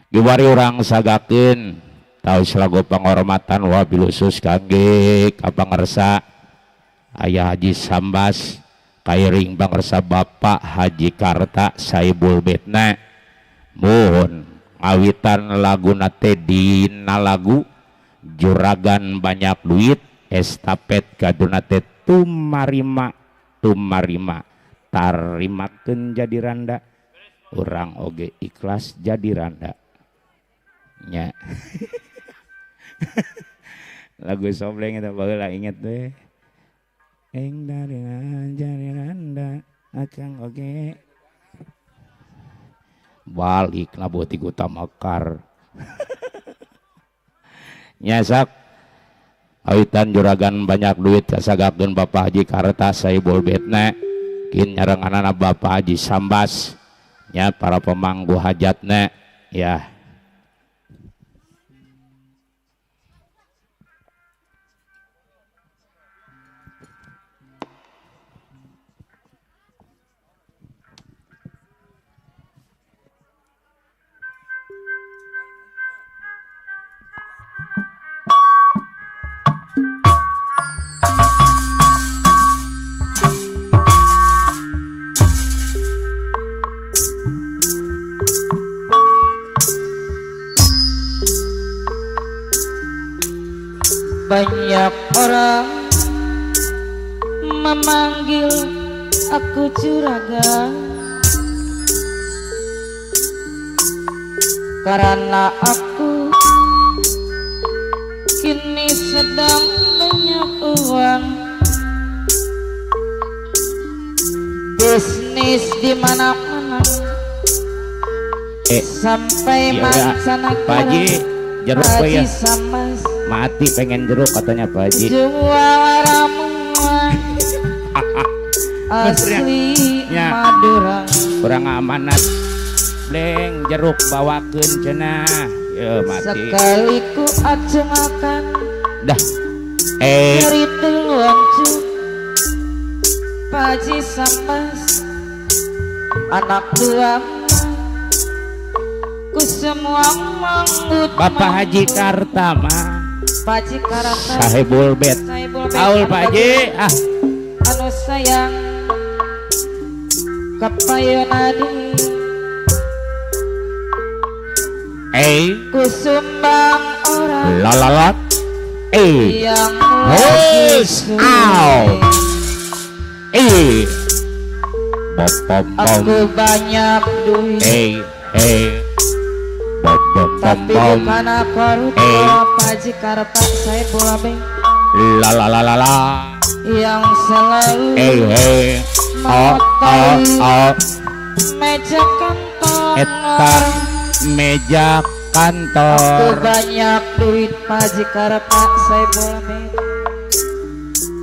Gimari urang sagakeun tahu selagu penghormatan wabil khusus kangge kapangarsa Ayah Haji Sambas kairing pangarsa Bapak Haji Karta Saibul Betna. Mohon ngawitan laguna teh dina lagu Juragan Banyak Duit estafet kaduna teh tumarima tarimakeun jadi randa urang oge ikhlas jadi randa nya. Lagu sobleng eta baheula inget teh eng dari jadi randa akang oge balik labuh ti Guta Mekar. Nyasak awitan Juragan Banyak Duit kasagakeun Bapak Haji Karta Saibul Betna kin nyarenganana Bapak Haji Sambas nya para pemangku hajatna ya. Banyak orang memanggil aku juragan karena aku kini sedang banyak uang. Bisnis di mana-mana sampai mancanegara. Pak Haji jeruk Haji ya Sambas mati pengen jeruk katanya Pak Haji. jual ramuan asli Madura. Kurang amanat bleng jeruk bawakeun cenah ya mati Sekali ku ajengakan dah dari teluancu Pak Haji Sambas anak dua ku semua manggut. Bapak Haji Karta mah Pak Haji Karta Saibul Bet Aul Pak Haji anu sayang kapayun adi ku sumbang orang lalalot yang hus out bom bom bom aku banyak duit bom bom bom tapi bom bukan aku Pak Haji Karta Saibul Bet la la la la la yang selalu meja kantor eta meja aku kantor banyak duit Pak Haji Karta Saibul Bet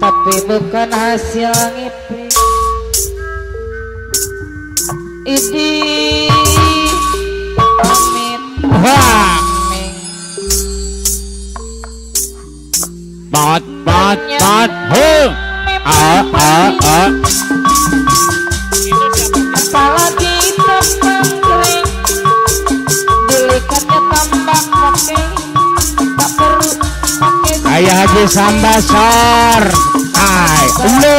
tapi bukan hasil ngipik. Idi amit wah cepat cepat apalagi tambang kering delikatnya tambang oke tak perlu pakai Ayah Haji Sambasor ay lu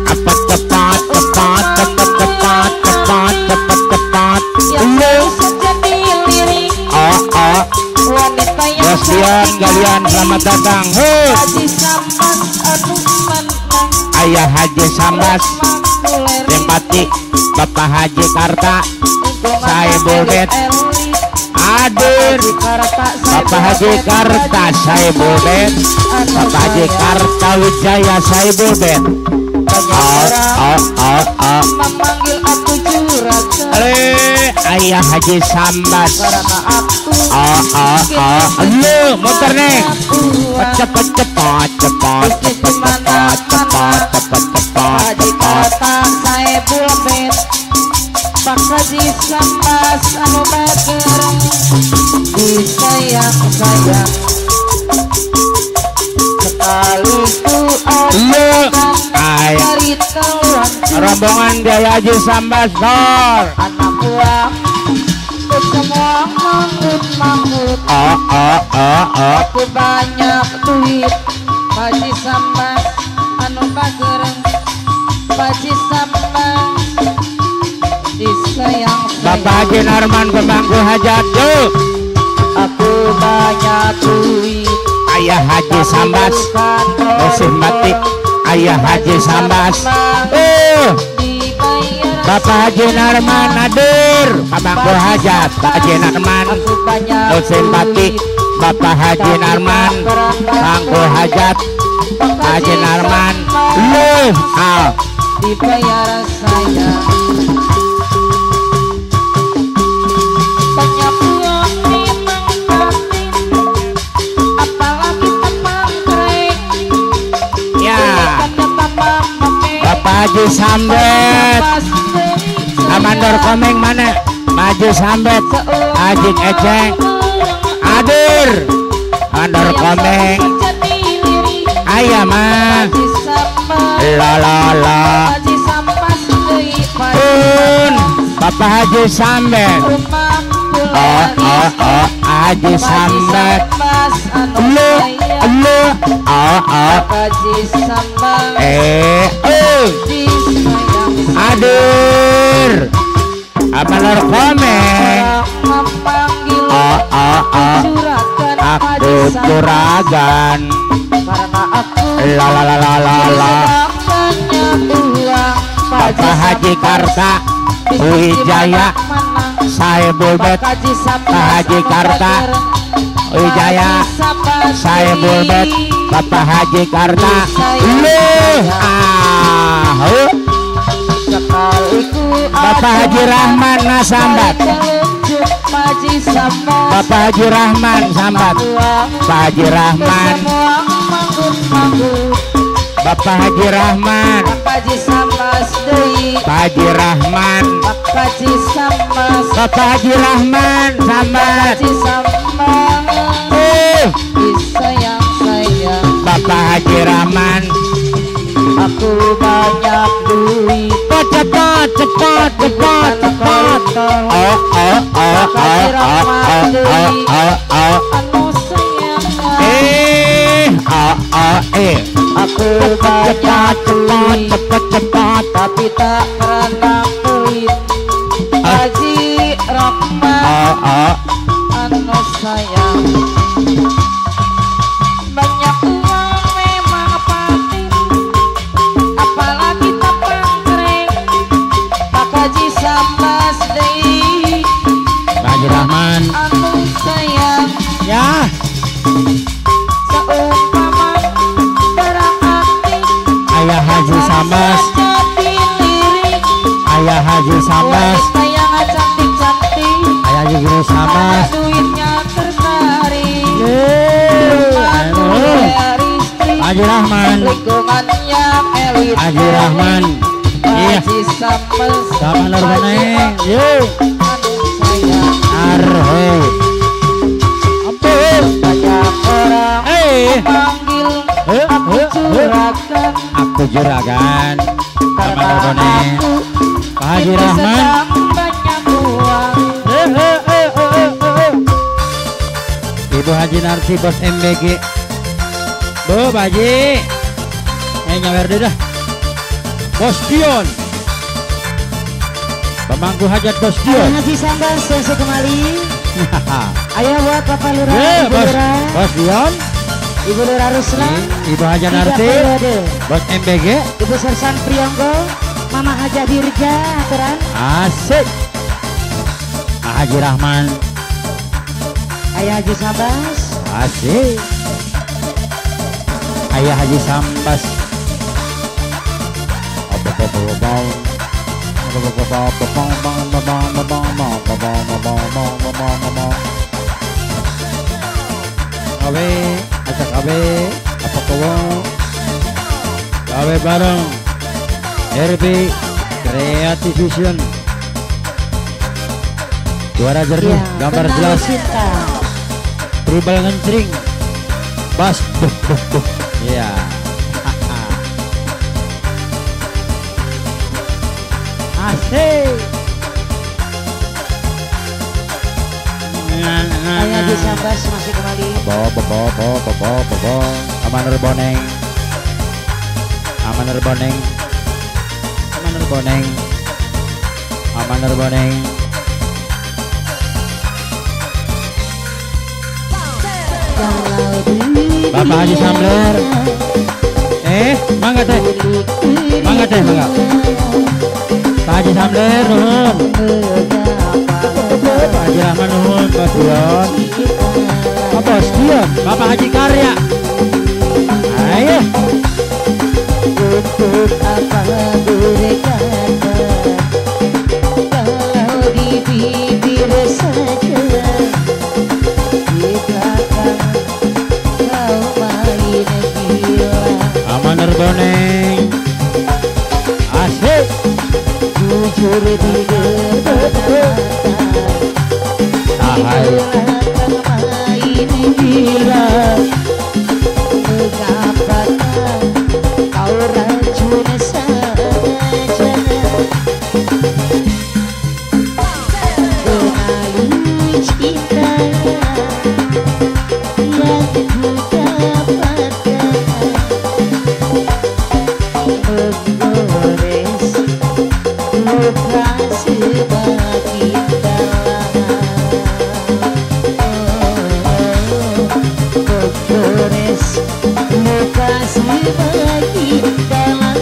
apa cepat cepat cepat cepat cepat cepat cepat yang lu saja dilirik wanita yang Bastian kalian selamat datang Haji Sambas anu menang Ayah Haji Sambas simpatik Bapak Haji Karta saya Bulbet hadir Bapak Haji Karta saya Bulbet Bapak Haji Karta Wijaya saya Bulbet memanggil aku juragan Ayah Haji Sambas karena aku lu muter nih cepat cepat cepat cepat cepat cepat cepat cepat Haji Karta saya Bulbet Pak Haji Sambas anu bager disayang sayang sekali ku lu ay dari teluan rombongan Jaya Haji Sambas Dor anak buah ku semua manggut aku banyak duit Haji Sambas anu bager Haji Sambas disayang Bapak Haji Narman pemangku hajat yuk aku banyak duit Ayah Haji Sambas simpatik Ayah Haji Sambas dibayar Bapak Haji Narman hadir pemangku hajat Pak Haji Narman aku banyak simpatik Bapak Haji Narman pemangku hajat Pak Haji Narman lu dibayar saya banyak uang memang penting apalagi tambang kering ya karena tambang meme Bapak Haji Sambet Amandor Komeng mana Maju Sambet Haji Eceng hadir Amandor Komeng ayah mah la pun Bapak Haji Sambet Haji Sambet lu Haji Sambet hadir Amandor Komeng aku juragan karena aku la banyak uang Bapak Haji Karta Wijaya saya Bulbet Pak Haji Karta Wijaya saya Bulbet Bapak Haji Karta lu Bapak Haji Rahman Nasambat Bapak Haji Rahman Sambat Pak Haji Rahman Bapak Haji Rahman Haji Sambas deui Pak Haji Rahman Haji Sambas Bapak Haji Rahman Sambat Haji Sambas disayang sayang Bapak Haji Rahman aku banyak duit cepat cepat cepat cepat anu sayang aku cepat banyak duit cepat cepat tapi tak pernah duit Haji Rahman anu sayang banyak uang memang penting apalagi tambang kering Pak Haji Sambas deui Pak Haji Rahman anu sayang ya seumpama barang antik Ayah Haji Sambas jadi lirik Ayah Haji Sambas wanita yang cantik-cantik Ayah Haji Guru Sambas duitnya tertarik Haji Rahman lingkungannya elit Haji Rahman iya Haji Sambas sama Nurbaneng yuk anu sayang arhe banyak orang eh memanggil Aku juragan Amanul Boning Pak Haji Rahman banyak uang. Ibu Haji Narsi bos MBG Bu Pak Haji nyawer deh dah Bos Dion pemangku hajat Bos Dion Haji Sambas selesai kembali. Ayo buat Bapak Lurah, Ibu Bos, Lurah, Bos Dion Ibu Lurah Ruslan, Ibu Haji 3 Narsi periode. Bos MBG Ibu Sersan Priyonggo, Mama Haja Dirja, aturan. asik Pak Haji Rahman Ayah Haji Sambas, asik Ayah Haji Sambas Kawe, acak kawe, apa kawa? Kawe bareng RB Creative Vision. Suara jernih, ya, gambar kenal jelas, cinta. tribal ngencring, bass, iya. Asik. Ayah Haji Sambas masih kembali. Amanul Boning Amanul Boning Amanul Boning Amanul Boning Bapak Haji Samler mangga teh mangga Pak Haji Samler nuhun Pak Haji Rahman nuhun Bos Dion Bos Dion Bapak Haji Karya ayo Untuk apa berkata kalau di bibir saja, di belakang kau main gila. Amanul Boning asik Jujur di depan mata, di belakang main gila. Mengapakah kau racun saja? Kenali cinta yang ku dapatkan, menggores luka semakin dalam. Menggores luka semakin dalam.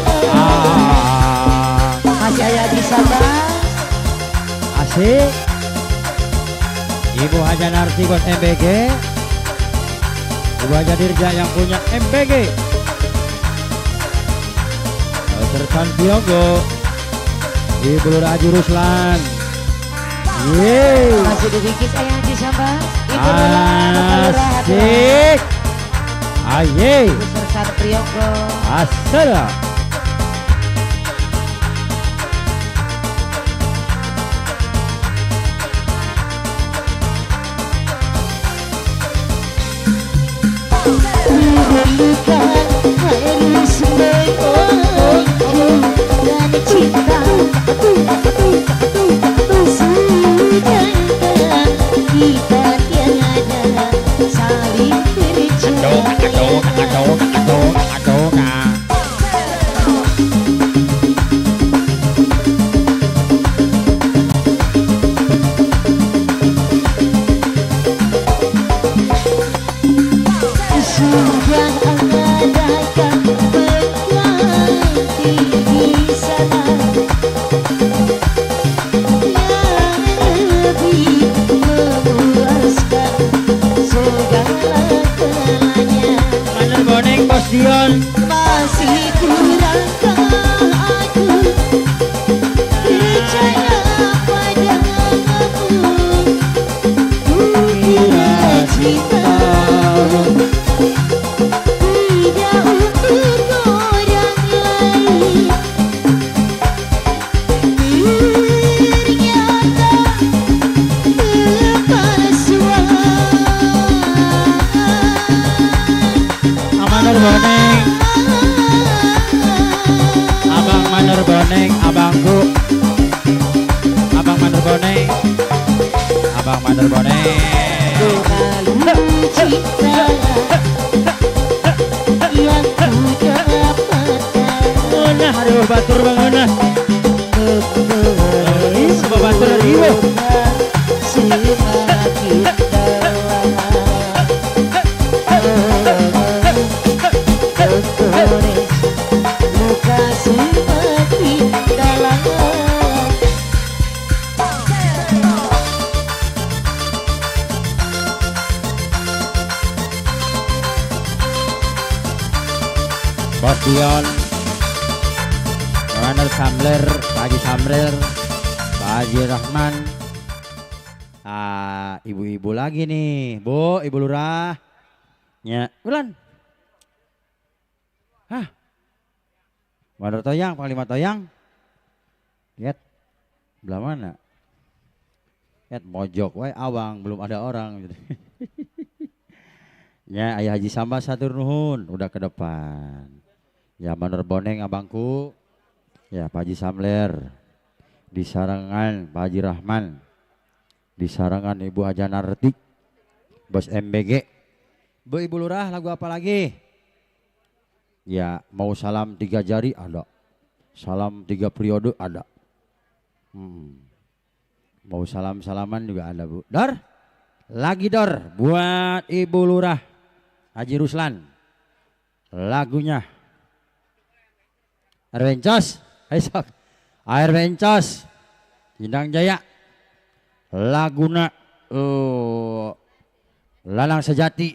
Masih ada di Sabah. asik Ibu Haja Narsi bos MBG Ibu Haja Dirja yang punya MBG Sersan Piogo Ibu Lurah Haji Ruslan yeay Masih dikit ayah di Sabah. Ibu Lurah, Bapak Lurah, asik aye Ibu Sersan Priyonggo. asal Luka harus mengolah dan cinta sudah kita tiada saling percaya. Sudah adakan pengganti di sana yang lebih memuaskan segala-galanya. Amanul Boning Bos Dion Masih kurangkah aku percaya padamu? Ku kira cinta tidak untuk orang lain, ternyata kepalsuan. Amanul Boning Abang Mandar Bone. Terlalu cinta yang ku dapatkan. Nah, aduh batur banget. Sebab batur dari ibu. Semakin dalam tergores luka semakin dalam. Bos Dion, Runner Samler, Pak Haji Samler, Pak Haji Rahman. Ibu-ibu lagi nih, Bu, Ibu Lurah. Ya, Bulan. Hah? Mandar Toyang, Panglima Toyang. Lihat, belah mana? Lihat mojok, wae awang, belum ada orang. Ya, Ayah Haji Samba Satur Nuhun, udah ke depan. Ya, Mandar Boneng abangku. Ya, Pak Haji Samler. Di sarangan Pak Haji Rahman. Di sarangan Ibu Haja Nartik, Bos MBG. Bu, Ibu Lurah, lagu apa lagi? Ya, mau salam 3 jari ada, salam 3 periode ada. Mau salam-salaman juga ada, Bu. Dor, lagi Dor, buat Ibu Lurah Haji Ruslan. Lagunya Air Bencos, Air Bencos, Indang Jaya. Laguna Lalang Sejati.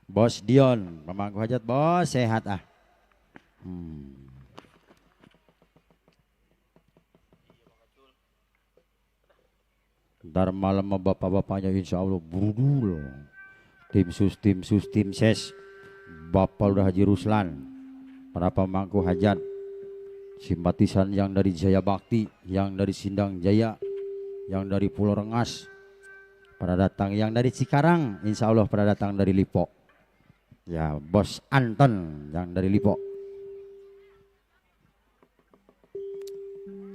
Bos Dion, pemangku hajat bos, sehat ah. Ntar malam bapak-bapaknya insya Allah burudul. Tim ses, Bapak udah Haji Ruslan, para pemangku hajat. Simpatisan yang dari Jaya Bakti, yang dari Sindang Jaya, yang dari Pulau Rengas, pada datang, yang dari Cikarang, insya Allah pada datang dari Lipo. Ya, Bos Anton yang dari Lipo.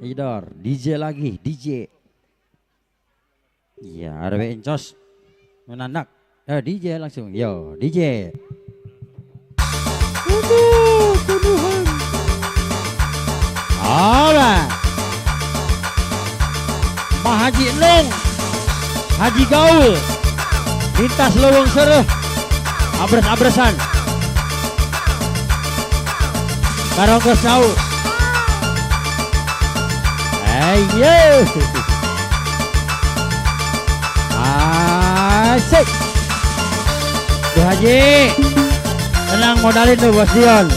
Idor, DJ lagi, DJ. Ya, ada Encos menandak. DJ langsung, yo DJ. Tuduhan. Alright. Pak Haji Neng, Haji Gaul, lintas lowong seruh, abres-abresan, karongkos tahu. Ayo, asik. Bu Haji, tenang modalin tuh Bos Dion.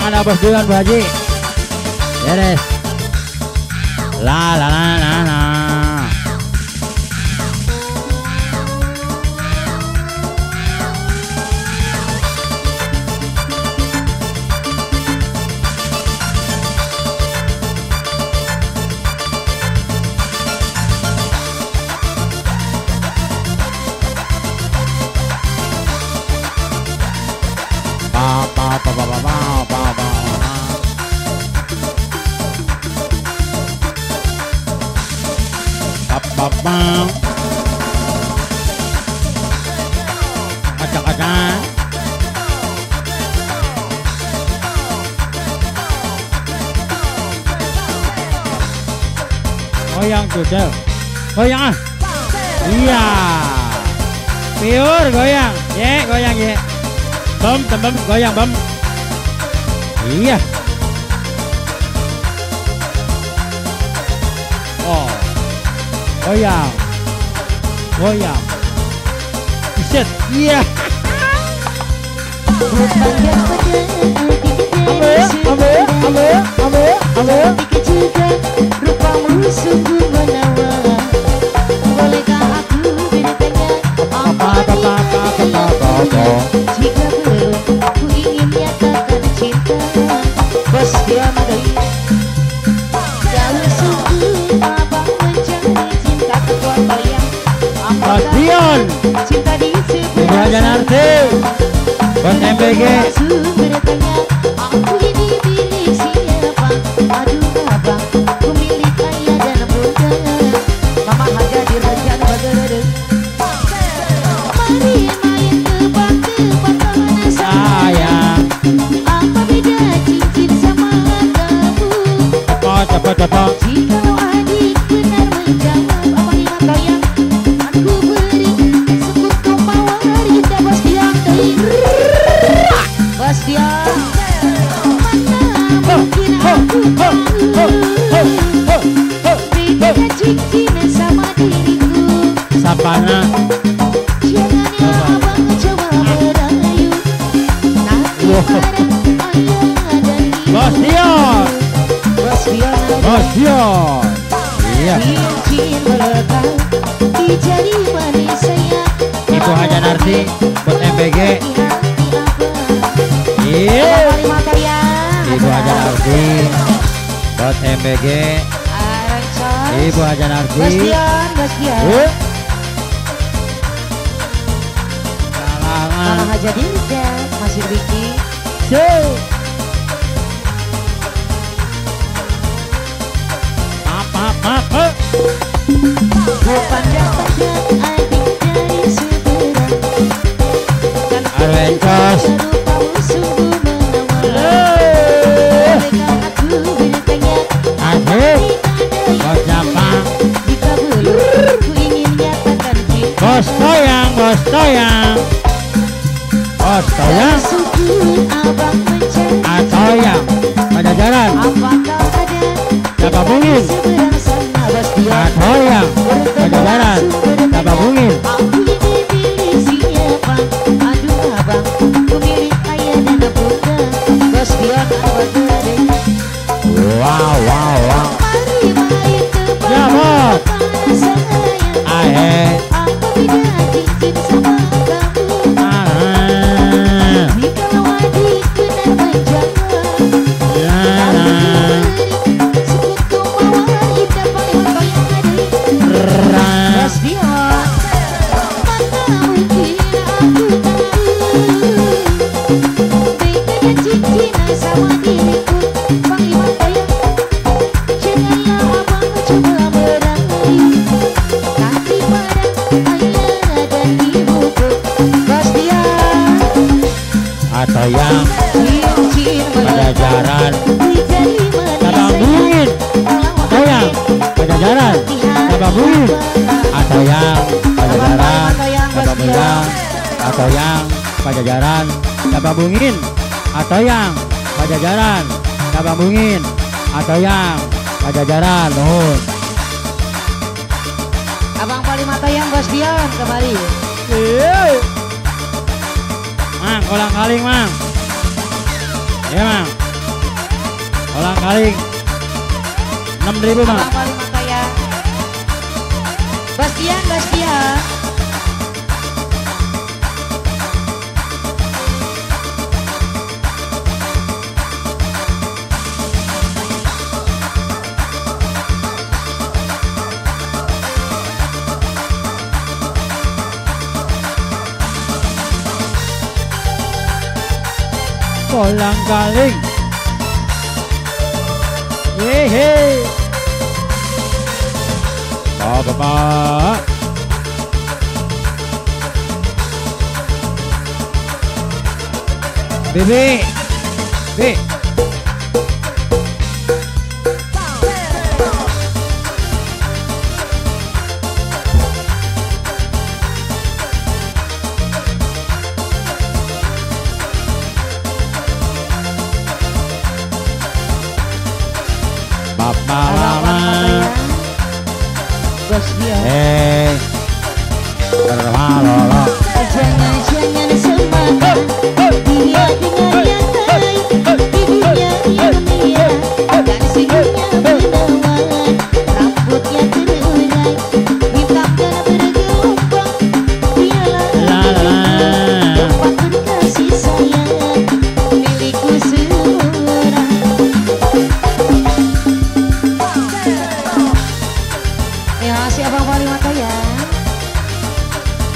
Ada Bos Dion Bu Haji. Beres. La la la la la. Acak-acak. Goyang tuh Del, goyang ah. Iya, pure goyang, ye goyang ye. Bom, tembem goyang bom. Iya. Oh, goyang, goyang. Set, iya. Rupamu sungguh menawan. Bolehkah aku bertanya apa jika belum ku ingin nyatakan cinta. Bos dia madai. Kalau sungguh abang mencari cinta kekuat goyang. Bos Dion, cinta di Ibu Haja Nartik, Bos MBG. bertanya aku ini hadir jangan bergerak. Mari main tebak-tebakan sayang. Apa beda cincin sama kamu? Cepat. Jikalau adik benar menjawab apa nih mata yang aku beri sekutu mawar kita bos biang bos biang mana mungkin aku beda cincin sama diriku Sapana jangan ya abang coba berayu nanti pada ayah dan ibu Bos Dion. bos biang Bos Dion. Iya. cincin melekat di jari manis saya. Ibu Haja Narti buat MBG. Iya. Iya. Mata ya. Ibu Haja Narti buat MBG. Ibu Haja Narti. Bos Dion, Bos Dion. Mama Kalangan. Haja Dirja masih Vicky. Maaf. Pandang-pandang adik dari seberang. Kan Arwencos. rupamu sungguh menawan. Mereka aku bertanya. Asik. Bos Japang. Jika belum, ku ingin nyatakan cinta. Bos Toyang. Sukun abang mencari Atoyang. Pajajaran. apakah ada Siapa bungin? seberang sana Bos Dion. Atoyang. Pajajaran. Siapa bungin? Aku ini pilih siapa? Aduh abang, ku milih ayah dan bunda. Bos Dion abang gede. Wow. Mari main tebak Ya, Bos. tebakan sayang. Ahe. Apa beda cincin sama kamu? Ah. Jikalau adik benar menjawab. Ya. Sekutu mawar indah paling yang ada. Bos Dion, mana mungkin aku tahu bedanya cincin sama diriku. Panglima Daya, janganlah abang coba merayu nanti pada ayah dan ibuku. Bos Dion, Atoyang. cincin Pajajaran. di jari manis Siapa bungin? Atoyang. Pajajaran. Siapa bungin? Atoyang. Pajajaran. Siapa bungin? Atoyang. Pajajaran. Siapa bungin? Atoyang. Pajajaran. Siapa bungin? Atoyang. Pajajaran. Nuhun. Abang paling mata yang Bos Dion kembali. Mang, kolang kaling, Mang. Ya, Mang. Kolang kaling. 6.000, Mang. Abang paling mata yang Bos Dion. Kolang kaling. Yeay. Bapak. Bibi. Bapak lama. Bos Dion. Berhalolo. Jangan semakan dia dengan yang lain. Bibinya yang mulia dan singgungnya menawan. Rambutnya terurai, hitam dan bergelombang. Dialah tempat berkasih sayang milikku seorang. Ya, siapa paling mata ya?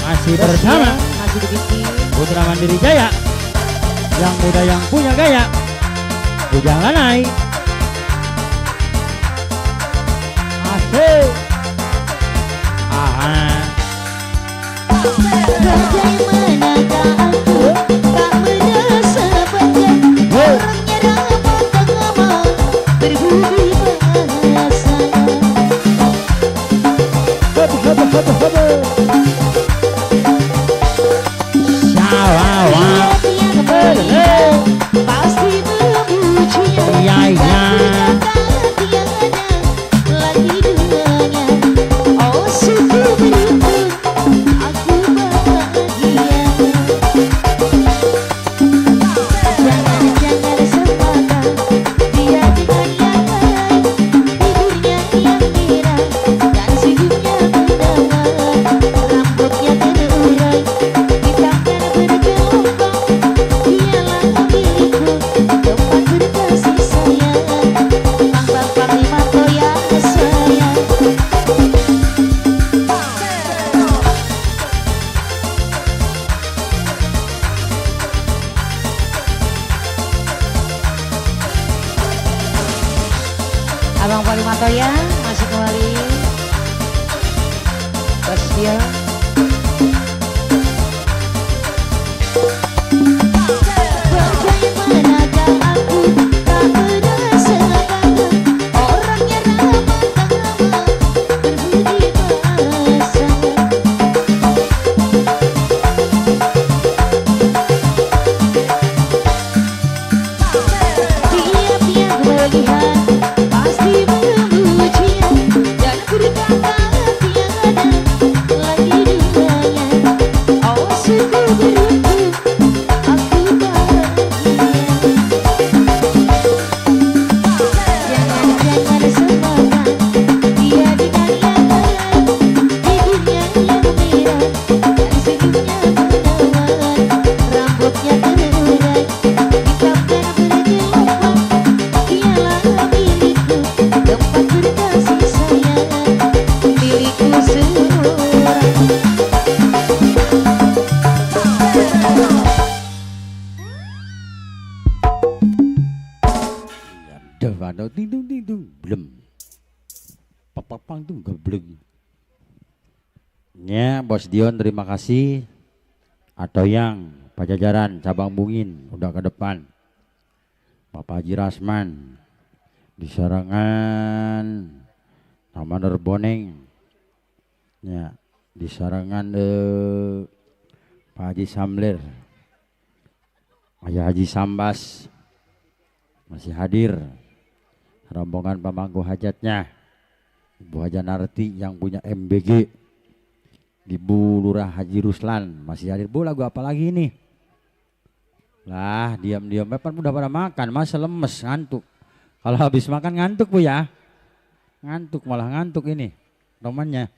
Masih bersama Masih dibikin. Putra Mandiri Jaya, yang muda yang punya gaya, Ujang Lanai. Asik. Bagaimanakah aku tak merasa bangga orangnya ramah tamah berbudi bahasa. Lihat yang melihat pasti memujinya dan berkata tiada lagi duanya. Oh syukur beruntung aku bahagia. Jangan-jangan semakan dia dengan yang lain, bibirnya yang merah dan senyumnya menawan, rambutnya terurai, hitamnya bergelombang. Dialah milikku, tempat berkasih sayang, Bang Panglima Toya sayang. Abang Panglima Toya masih kembali. Bos dia. Bagaimanakah aku tak merasa bangga orangnya ramah tamah berbudi bahasa. Tiap yang melihat pasti memujinya dan berkata tiada lagi duanya. Oh syukur beruntung aku bahagia. Jangan-jangan semakan dia dengan yang lain, bibirnya yang merah dan senyumnya menawan, rambutnya terurai, hitam dan bergelombang. Dialah milikku, tempat berkasih sayang, milikku seorang. Dah pada ting tung belum. Papapang tuh gebleng. Ya, Bos Dion terima kasih. Atau yang Pajajaran cabang Bungin udah ke depan. Bapak Haji Rasman di Sarangan Taman Boneng. Ya, di Sarangan Pak Haji Samlir. Ayah Haji Sambas masih hadir. Rombongan pemangku hajatnya Ibu Haja Narti yang punya MBG, Ibu Lurah Haji Ruslan masih hadir. Bu, lagu apa lagi nih? Lah diam-diam Epan udah pada makan, masa lemes ngantuk. Kalau habis makan ngantuk Bu ya, ngantuk malah ngantuk ini romannya.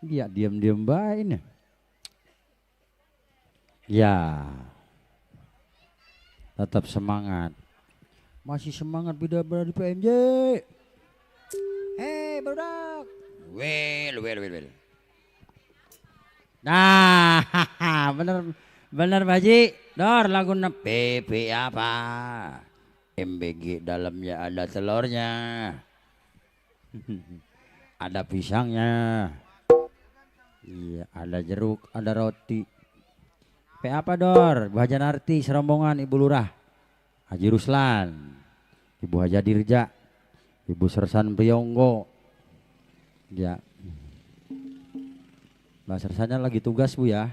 Iya diam-diam baik ini. Ya tetap semangat. Masih semangat beda di PMJ. Barudak. Well. Nah, bener Pak Haji. Dor lagu PP apa? MBG dalamnya ada telurnya. Ada pisangnya. Iya, ada jeruk, ada roti. P apa Dor? Bu Haja Narti serombongan Ibu Lurah Haji Ruslan, Ibu Haja Dirja, Ibu Sersan Priyonggo. Ya. Mbak Sersannya lagi tugas Bu ya.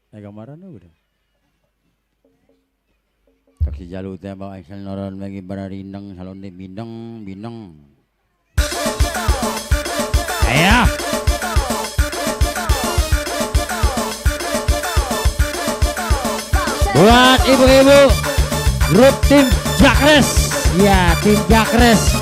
Gambarannya udah. Taksi jalu teh bawa asal noron bagi bararindeng salon teh bindeng. Ayo. Buat ibu-ibu grup tim Jakres. Ya, tim Jakres.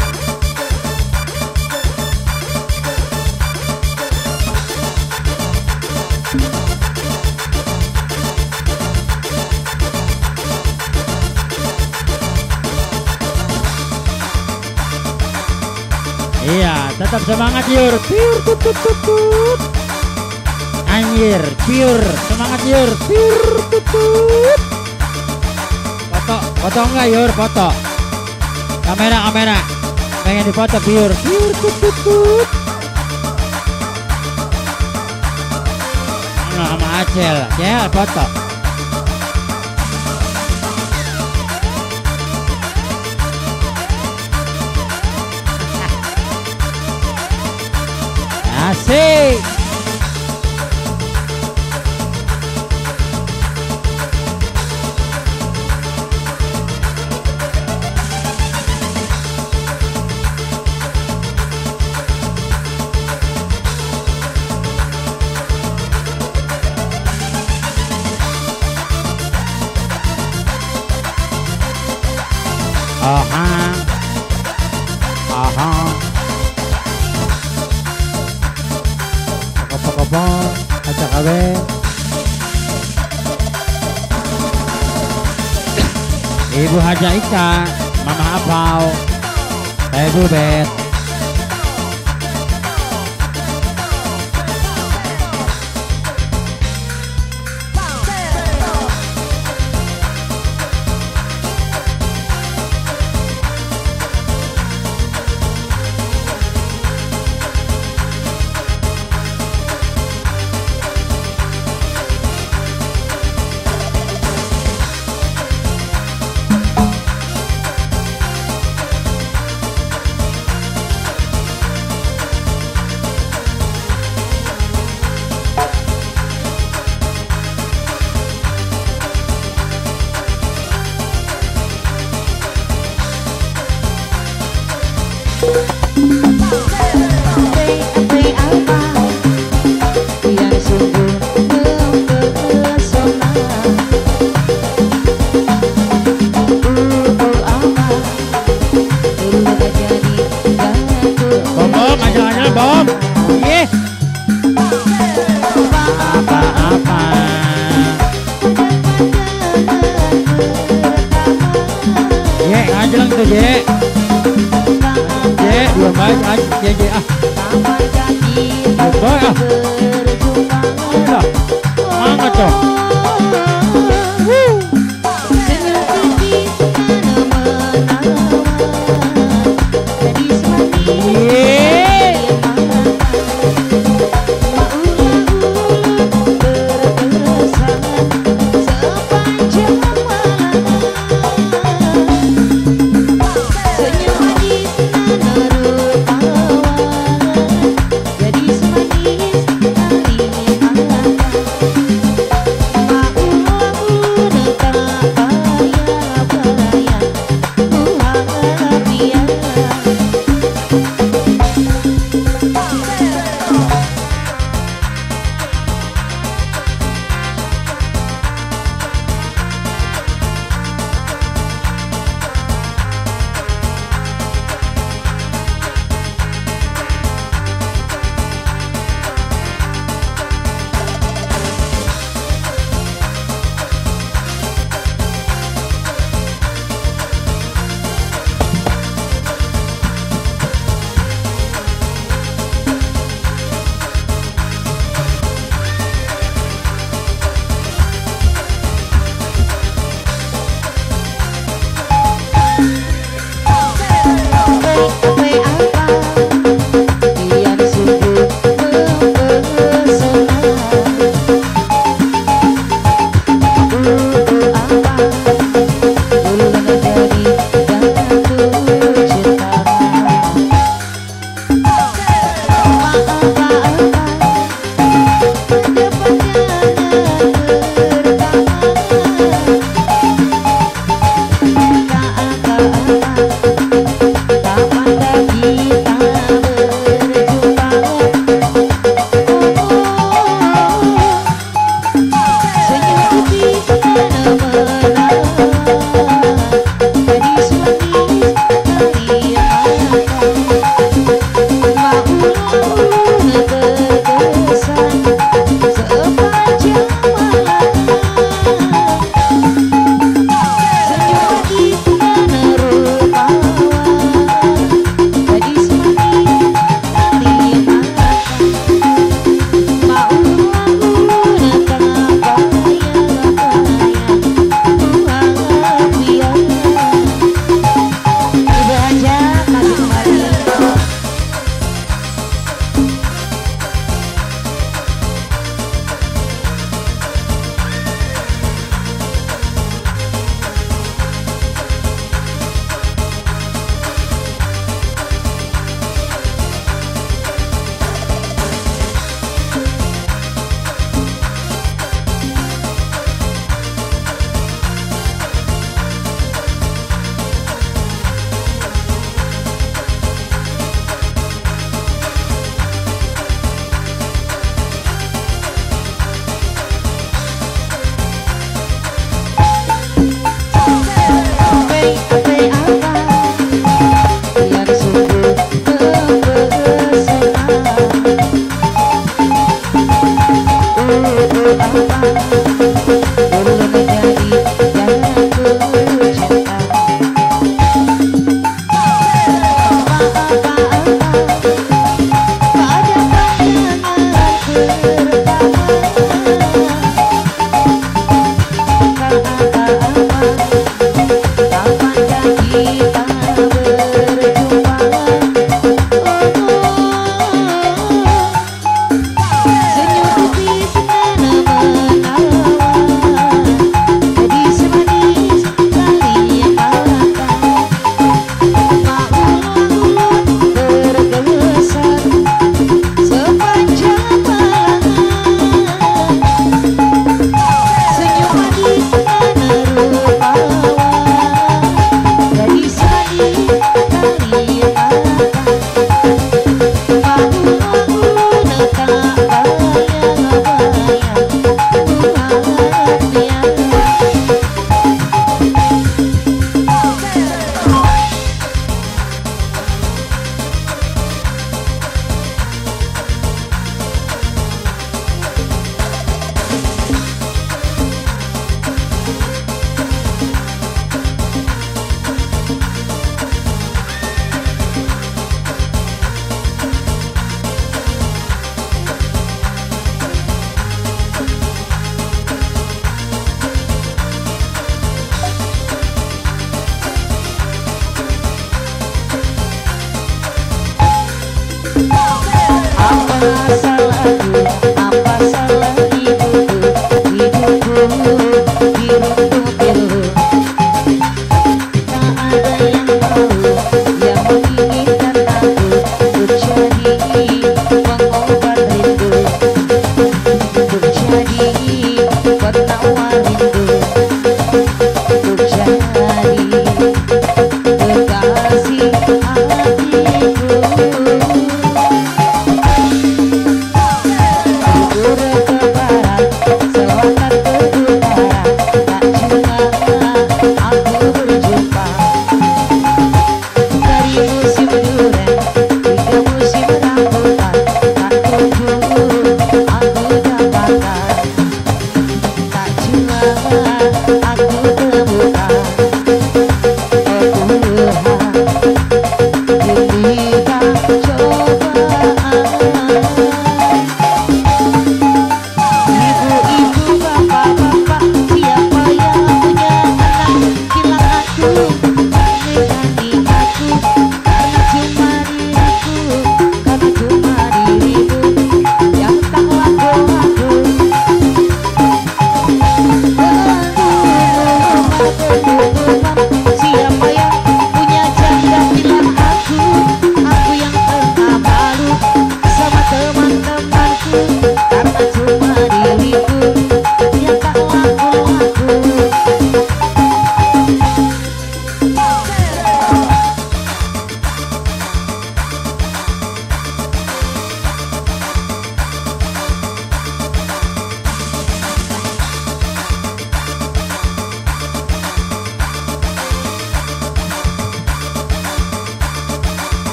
Iya, tetap semangat Yur. Pure tut. Anjir, pure. Semangat Yur. Pure tut. Foto enggak Yur, foto. Kamera. pengen dipoto piur tut tut tut. Sama Acel, foto. Asik. Aha. Aha. Apa-apa, ajak awe. Ibu Haja Ika, Mama Apau, Ibu Bet. Anjlang tuh Je, dua baik aja Je ah. Boy ah. Udah, semangat dong.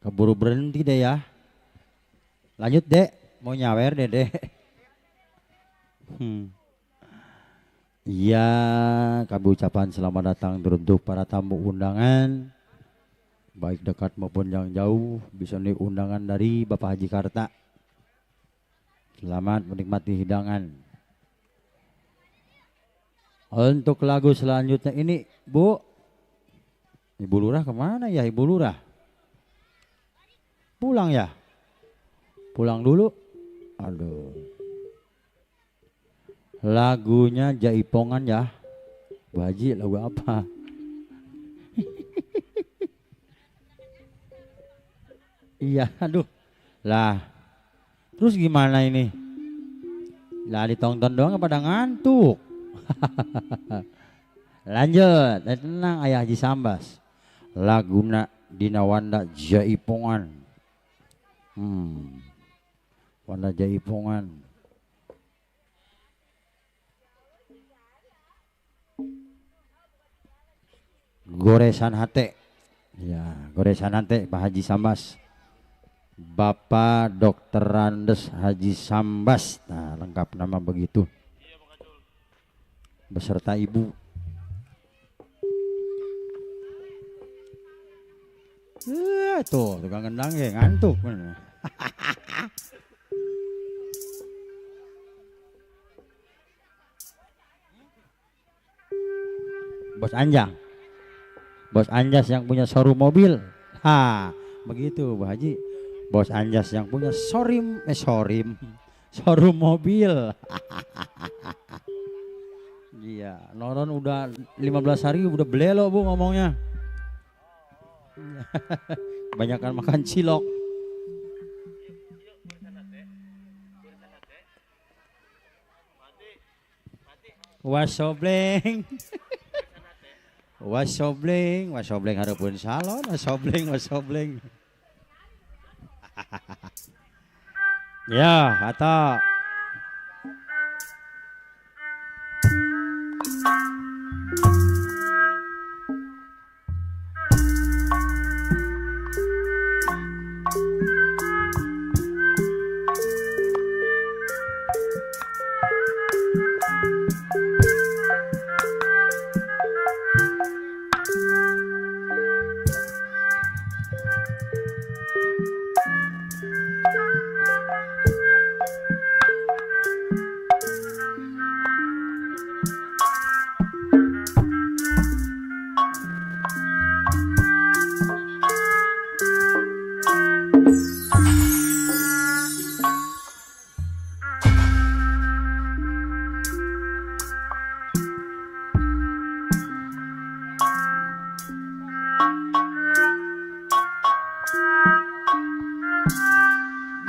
Keburu berhenti deh ya. Lanjut dek, mau nyawer deh dek. Iya, kami ucapan selamat datang untuk para tamu undangan, baik dekat maupun yang jauh, bisa nih undangan dari Bapak Haji Karta. Selamat menikmati hidangan. Untuk lagu selanjutnya ini, Bu, Ibu Lurah kemana ya Ibu Lurah? Pulang ya? Pulang dulu? Aduh. Lagunya Jaipongan ya. Bu Haji lagu apa? Iya, aduh. Lah, terus gimana ini? Lah ditonton doang pada ngantuk. Lanjut, tenang Ayah Haji Sambas. Laguna Dinawanda Jaipongan. Wanda Jaipongan. Goresan hate. Ya, goresan hate Pak Haji Sambas. Bapak Dr. Randes Haji Sambas. Nah, lengkap nama begitu. Beserta ibu. Tuh, tukang gendang ya ngantuk. Bos Anjang. Bos Anjas yang punya showroom mobil. Ha, begitu Bu Haji. Bos Anjas yang punya showroom mobil. Iya, Noron udah 15 hari udah belelo Bu ngomongnya. Kebanyakan makan cilok. Wasobleng. Wasobleng harapun salon, wasobleng. Ya, kata.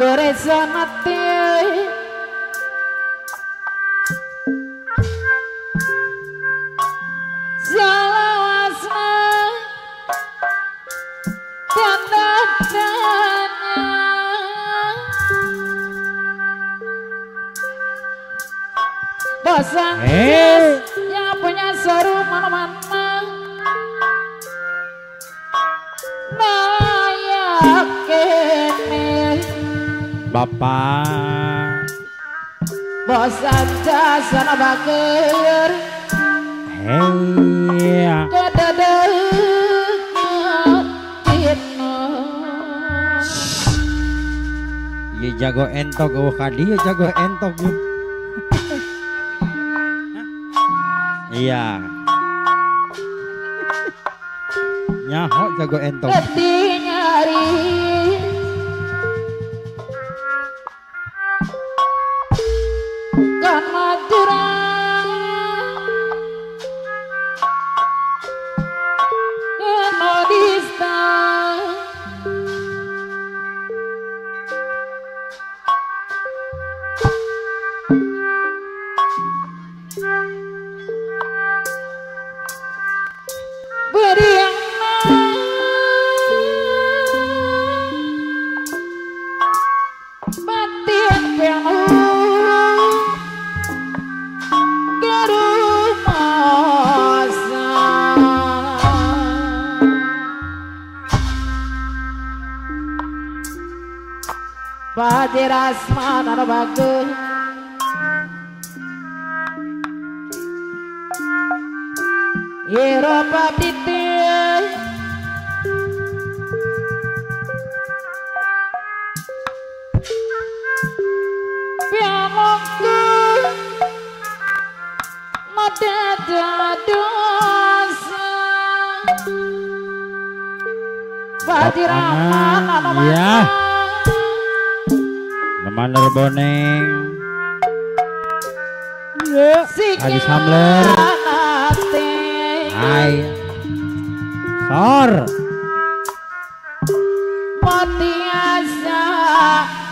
goresan mati salawasna tanda-tandanya bosan yang punya seru mana-mana Bapak bosan jasana bakir iya iya jago entok kadi jago entok iya nyaho jago entok nyari kan Madura Modista beriang batin penuh Padi Rasman ada bagus Eropa titik pianoku madada dosa Padi Rahman ada bagus Maner boneng Adi Samler Hai Sor Motiasa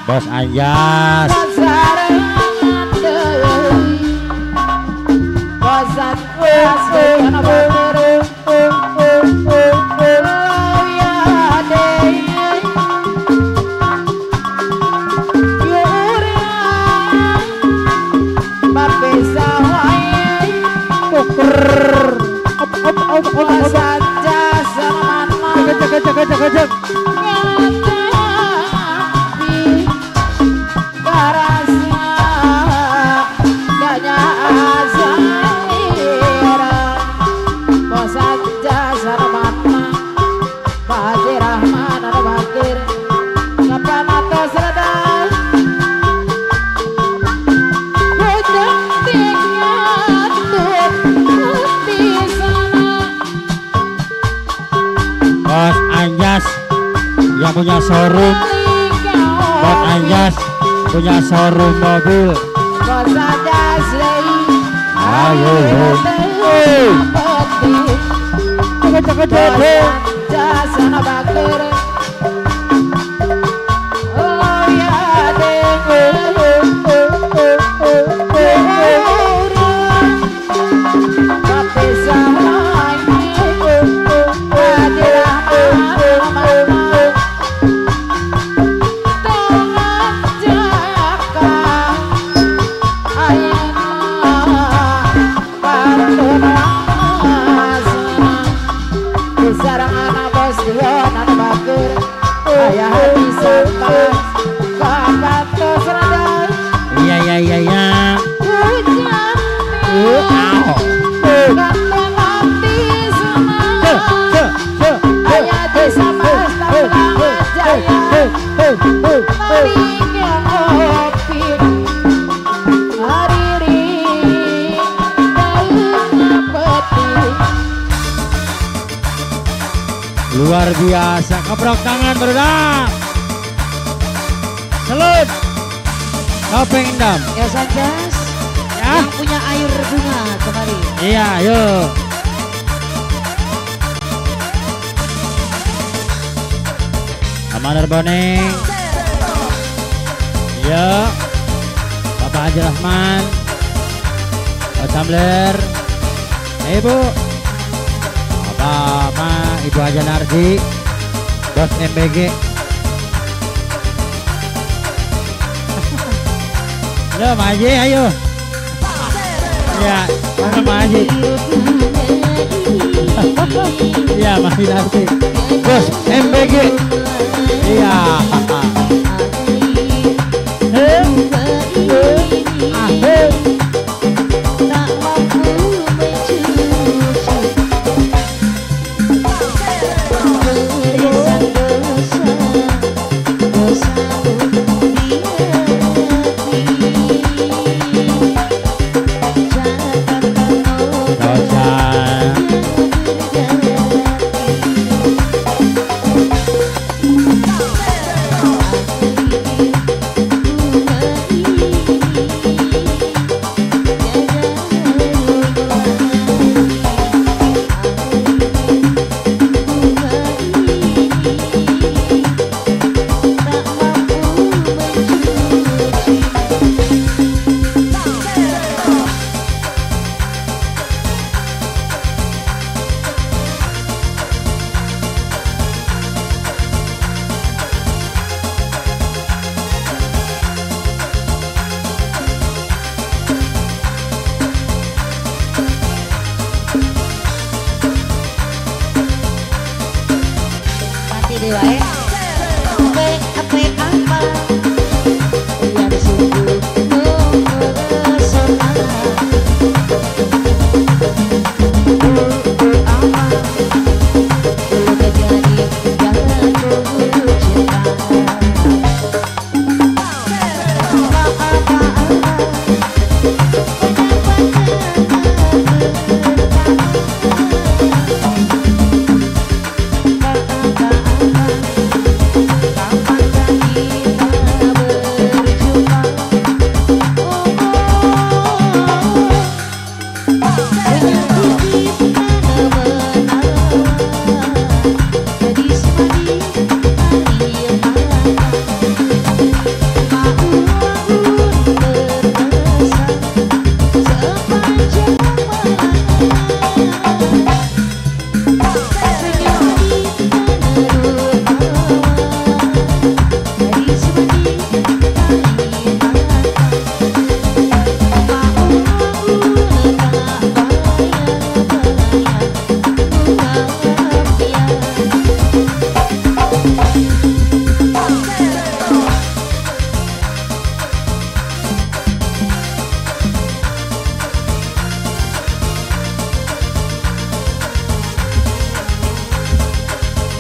Bos Anjas Bosan kuasa karena bener yang punya showroom Bos Anjas punya showroom mobil ayo luar biasa, keprok tangan berulang selut topeng endam ya Sanjas ya. Yang punya air bunga kembali iya yuk Amaner Boneng Ya, Bapak Haji Rahman, Pak Samler, Ibu, Bapak Ma, Ibu Haja Nardi, Bos MBG. Ya, Pak Haji, ayo. Ya, mana Pak Haji? Ya, Pak Nardi, Bos MBG. Iya.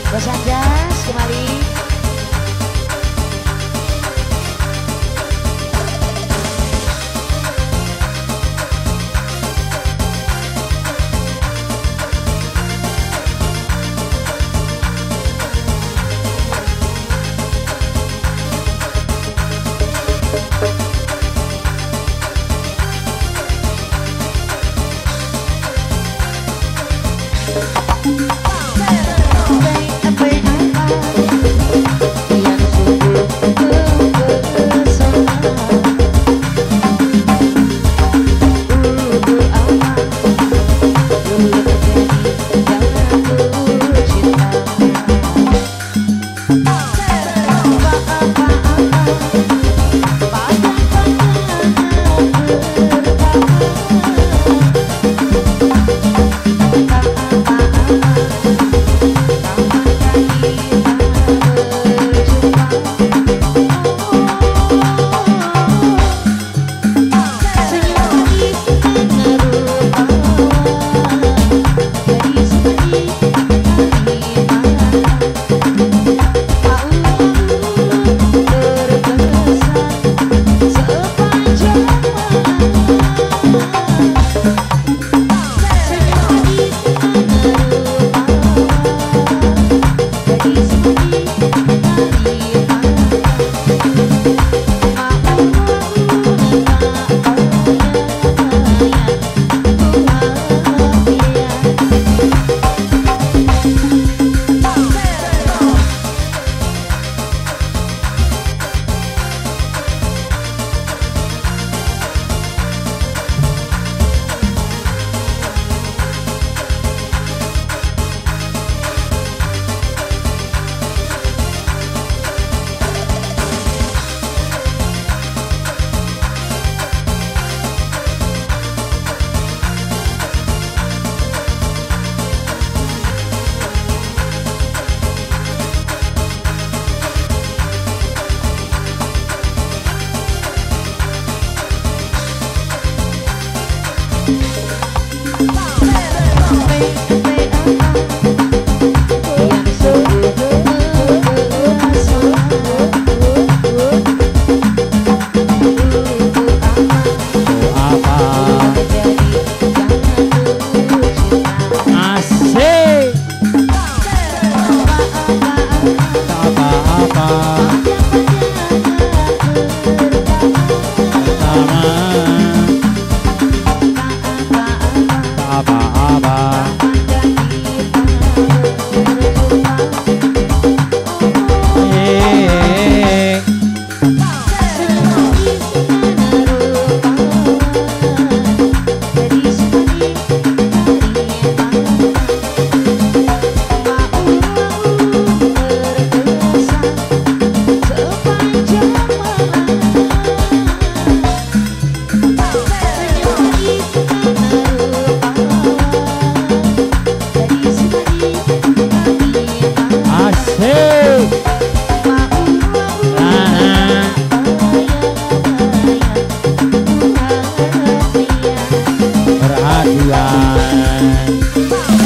Bos Ajas kembali.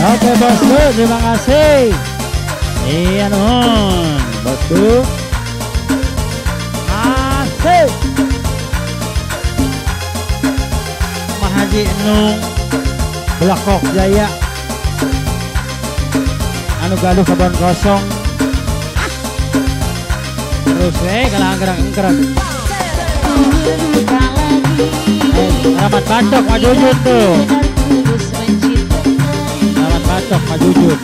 Oke bosku, terima kasih. Iya nun, bosku. Asik. Mahaji Enung, Belakok Jaya. Anu gaduh kebon kosong. Terus kalang gerang. Ramat batok maju tuh. Batok majujud.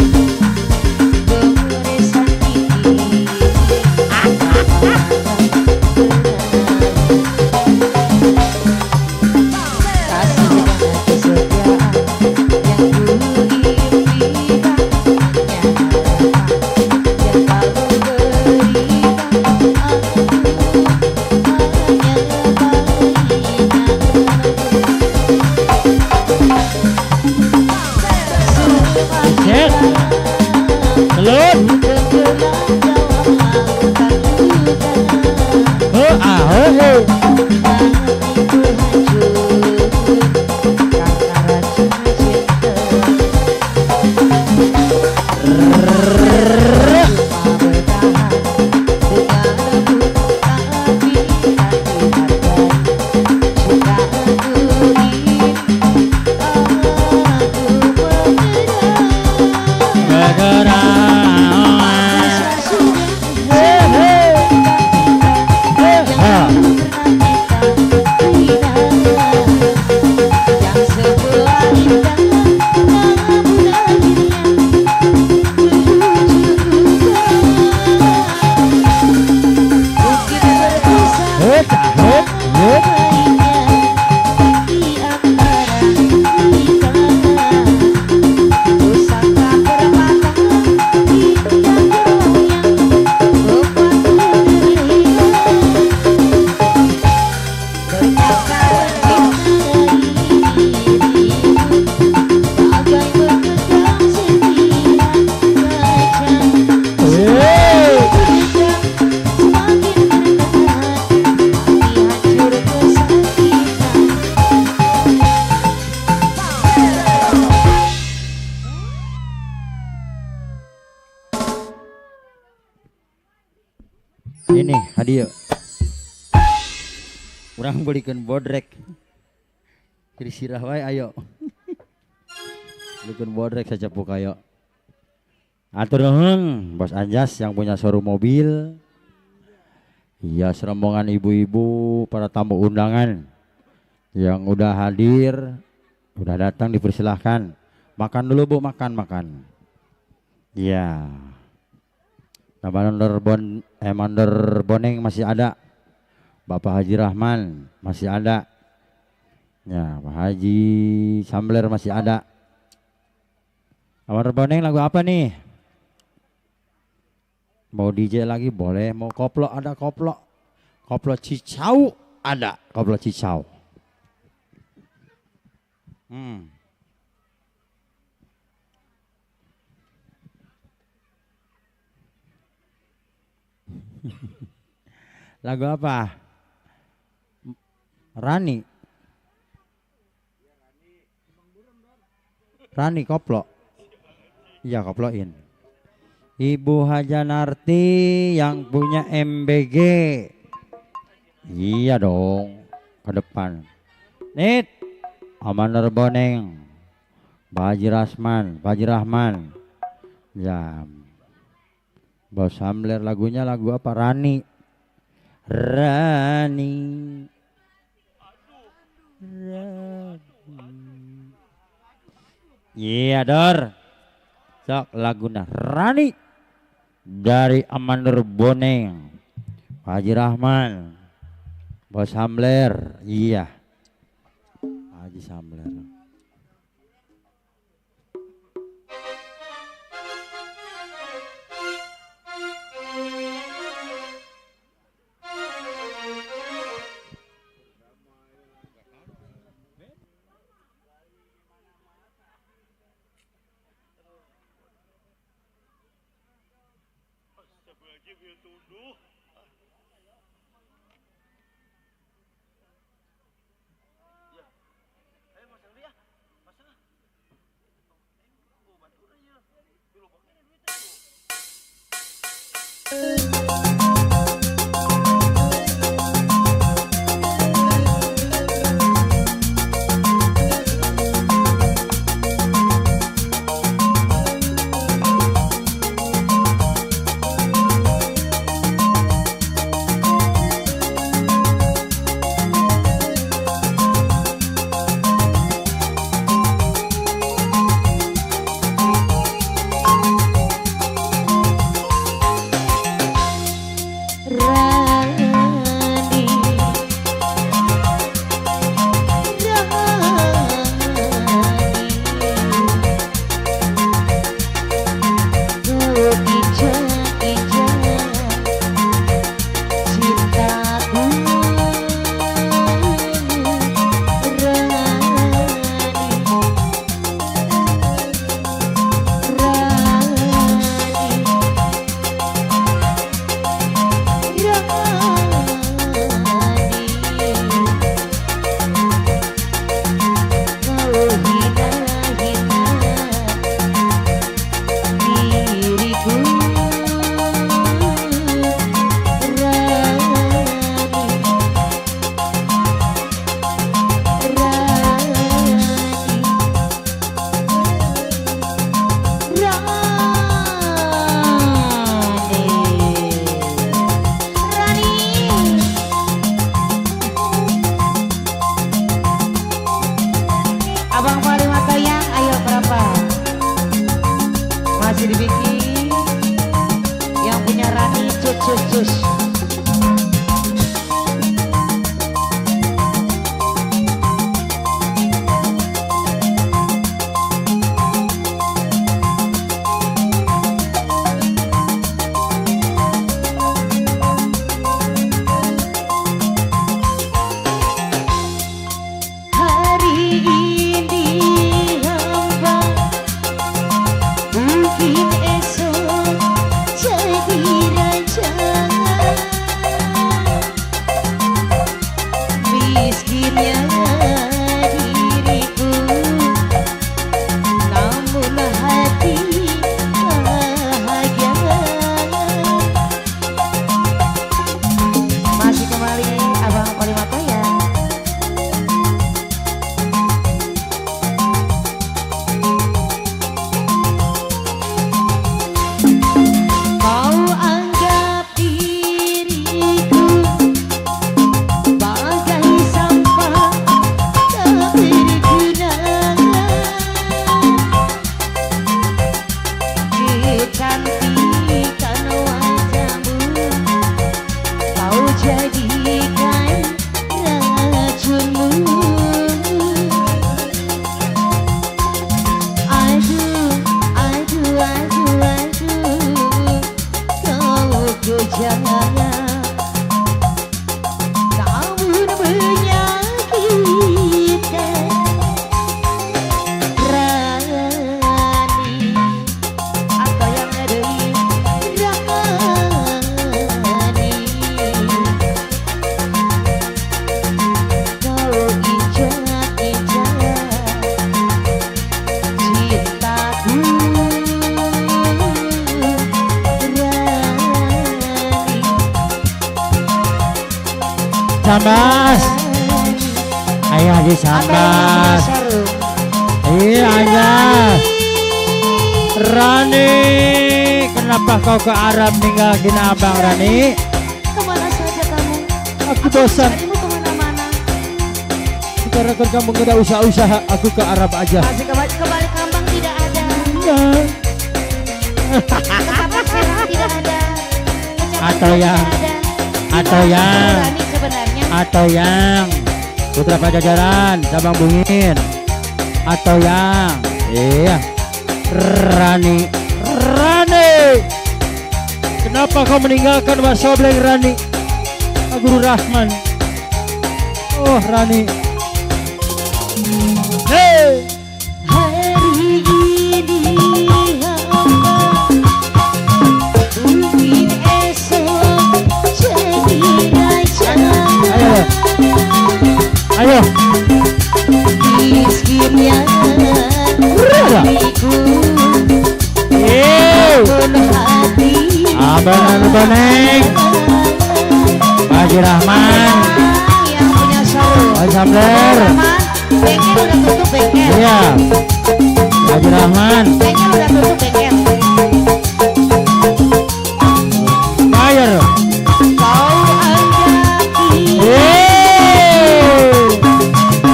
Ini hadiah. Kurang belikan bodrek. Jadi sirah wae ayo. Belikan bodrek saja puk ayo. Atur nuhun Bos Anjas yang punya showroom mobil. Iya, serombongan ibu-ibu, para tamu undangan yang udah hadir, udah datang dipersilahkan. Makan dulu Bu, makan. Iya. Mandor Boneng masih ada. Bapak Haji Rahman masih ada. Ya, Pak Haji Sambler masih ada. Mandor Boneng lagu apa nih? Mau DJ lagi boleh, mau koplo ada koplo. Koplo Cicau ada, koplo Cicau. Lagu apa? Rani koplo. Iya, koploin. Ibu Hajanarti yang punya MBG. Iya dong, ke depan. Nit, Amandar Boneng, Pak Haji Rahman. Ya. Bos Hamler lagunya lagu apa? Rani. Rani. Iya Dor. Sok laguna Rani dari Amanur Boneng. Pak Haji Rahman. Bos Hamler. Iya. Pak Haji Hamler. Sambas. Ayo Haji Sambas. Iya Anjas. Rani kenapa kau ke Arab ninggalin Abang Rani? Kemana saja kamu? Aku bosan. Carimu kemana-mana. Sekarang kan kamu gak ada usaha-usaha, aku ke Arab aja. Masih kembali kambang tidak ada. Ya. Ketapang Serang tidak ada. Atau yang Rani sebenarnya. atau yang Putra Pajajaran, Cabang Bungin, atau yang Rani. Kenapa kau meninggalkan Wasobleng Rani? Guru Rahman. Oh Rani. Hey. Hari ini mungkin esok jadi raja. Ayo. Miskinnya hatiku penuh hati. Abang Boneng, Haji Rahman, Yang punya sarung. Haji Samler. Rahman, bengkel udah tutup bengkel. Iya. Haji Rahman, Bengkel udah tutup bengkel. Mayer. Kau ajaki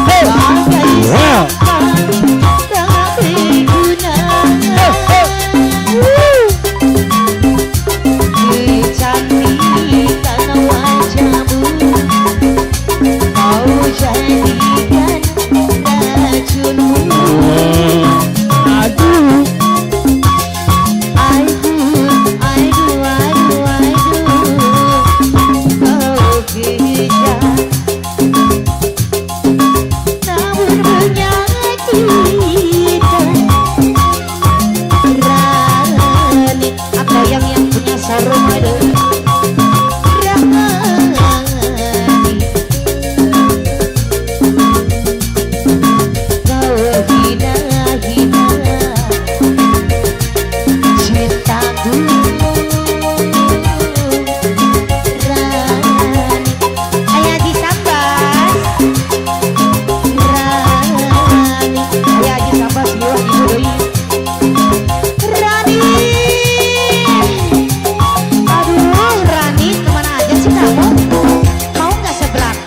bagai Wow. tak berguna. Kecantikan wajahmu kau jadikan racunmu. Aduh. Kau kejam namun menyakitkan. Rani, apa yang punya sarung ada? Rani, kau hina-hina cintaku. Rani, ayah disambas. Rani, ayah disambas liwat ibu doi. Rani, aduh Rani, kemana aja sih kamu? Mau nggak seblak?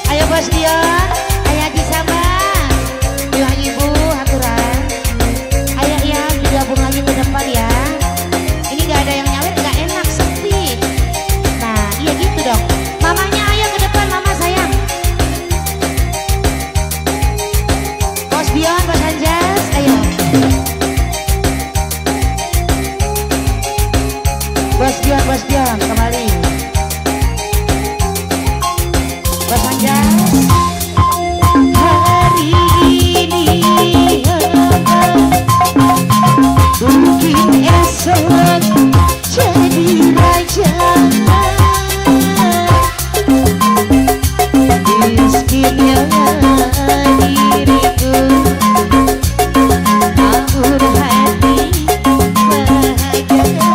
Ayo Bos Dion, ayah disambas. Yuk ibu, haturan. Ayah ya, digabung lagi ke depan ya. Ini nggak ada yang nyawer, nggak enak, sepi. Nah, iya gitu dong. Mamanya ayo ke depan, mama sayang. Bos Dion, Bos Anjas, ayo. Bos Dion, kembali. Bos Anjas. Hari ini mungkin esok jadi raja. Miskinnya diriku namun hati bahagia.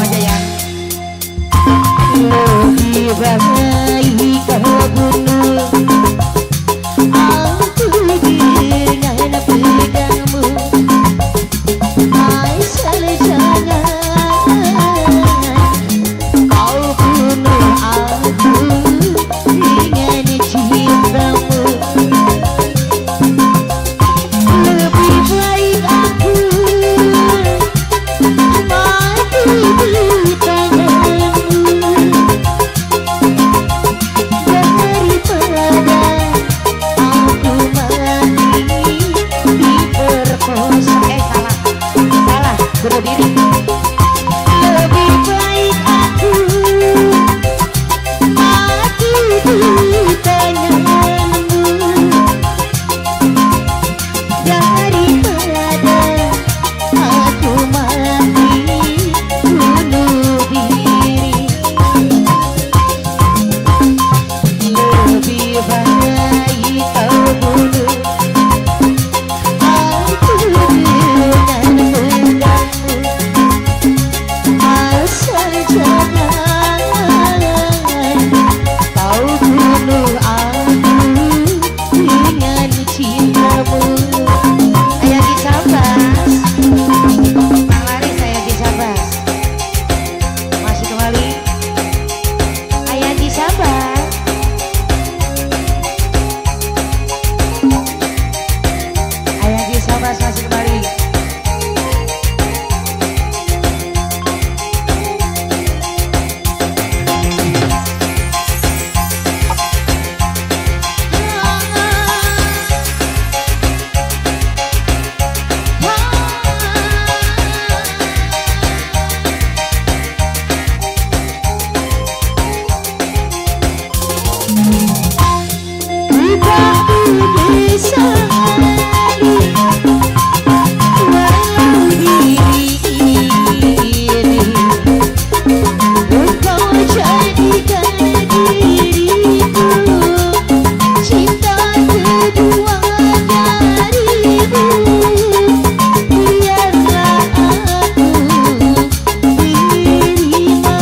aja ya. Lebih baik kau bunuh aku dengan pedangmu, asal jangan kau bunuh aku dengan cintamu. Lebih baik aku mati di tanganmu daripada aku mati diperkosa. Salah bunuh diri. Lebih baik aku mati di tanganmu daripada aku mati bunuh diri. Lebih baik kau bunuh aku dengan pedangmu, asal jangan kau bunuh aku dengan cintamu. Ayah Gisabas, Bang Laris, Ayah Gisabas masih kembali. Ayah Gisabas, Ayah Gisabas masih kembali. Tidak bisa lari walau diri ini engkau jadikan diriku cinta kedua darimu. Biarlah aku terima.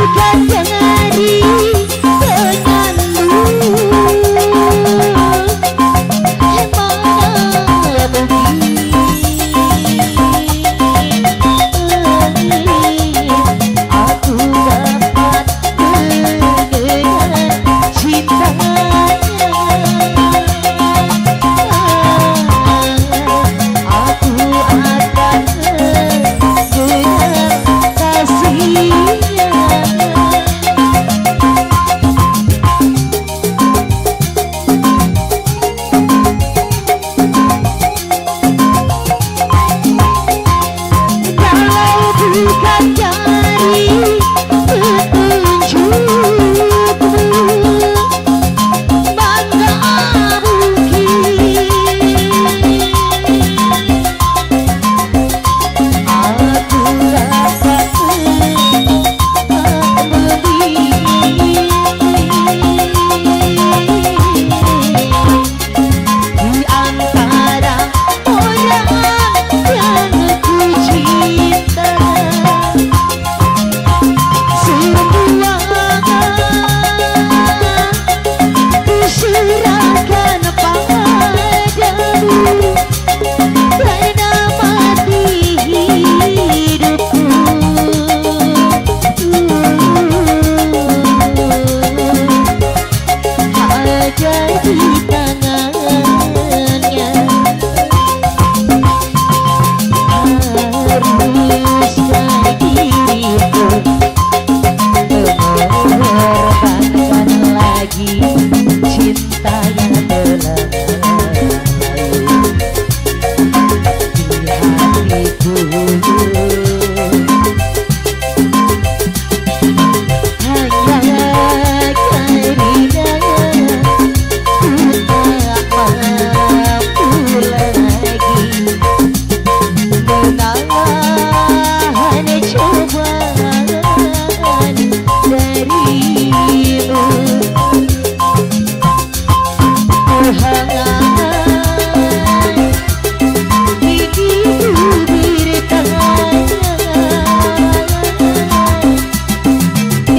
bukan jadi denganmu. Aku dapat mengenal cintanya. Aku akan mengenal kasihnya. Kalau bukan dari petunjukmu, mana mungkin aku dapat memilih di antara orang yang ku cinta. Semua ku serahkan padamu, karena mati hidupku ada di tangannya. Haruskah diriku mengorbankan lagi cinta yang telah lalu di hatiku. Hanya karena ku tak mampu lagi menahan cobaan darimu. Kehangat hidupku bertanya,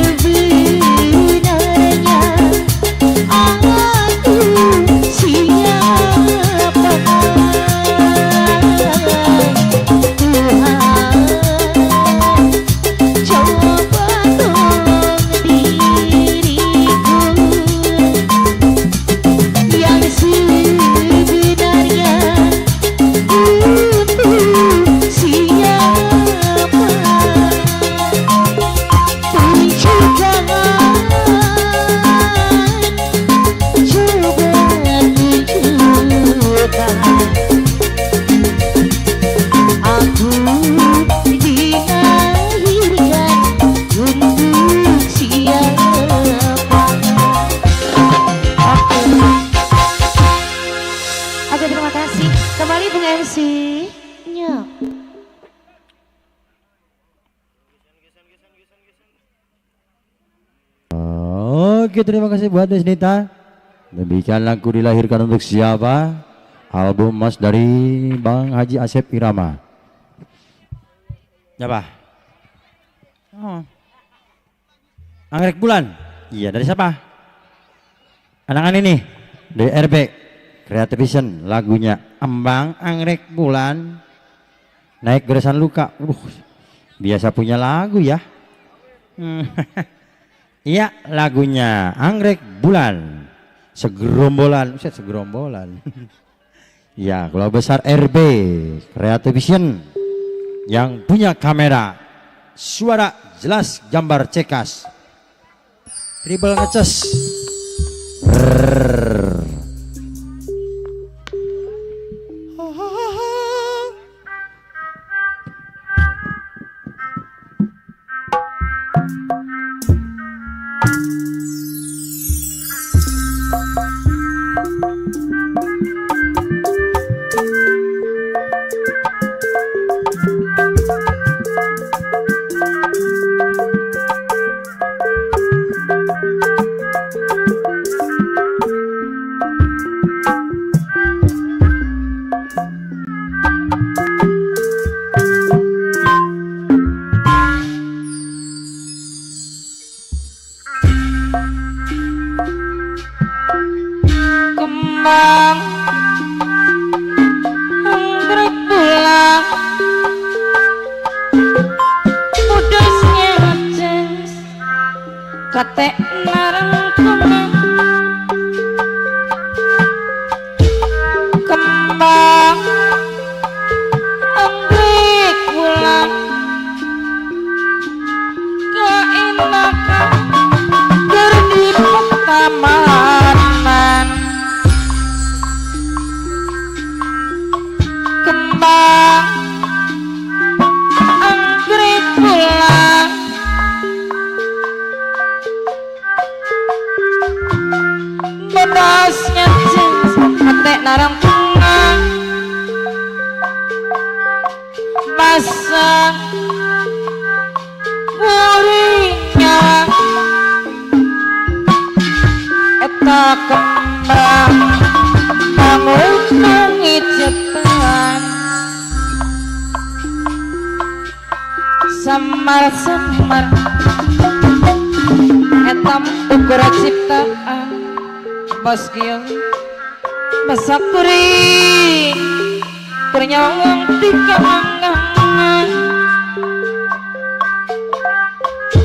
sebenarnya aku siapa? Tuhan, coba tolong diriku yang sebenarnya untuk siapa. Tunjukkan, coba tunjukkan aku dilahirkan untuk siapa. Oke, terima kasih. Kembali Bung MC. Nyok. Oke, terima kasih buat Desnita. Demikian lagu dilahirkan untuk siapa? Album Mas dari Bang Haji Asep Irama. Siapa? Oh. Anggrek Bulan. Iya, dari siapa? Anak ini dari RB Creative Vision, lagunya Embang Anggrek Bulan. Naik Geresan Luka. Biasa punya lagu ya. Iya, lagunya Anggrek Bulan. Segerombolan, segerombolan. Ya, kalau besar RB Creative Vision yang punya kamera, suara jelas, gambar cekas, triple ngecas. kate narangkungan kembang anggrek pulang keenakan gerdi petamanan kembang anggrek pulang bedasnya jenis hati narangkungan basah kurinya eta kembang pangutung ijepan samar-samar eta ukur ciptaan bos kieu basak kuring ternyawang tiga manggangan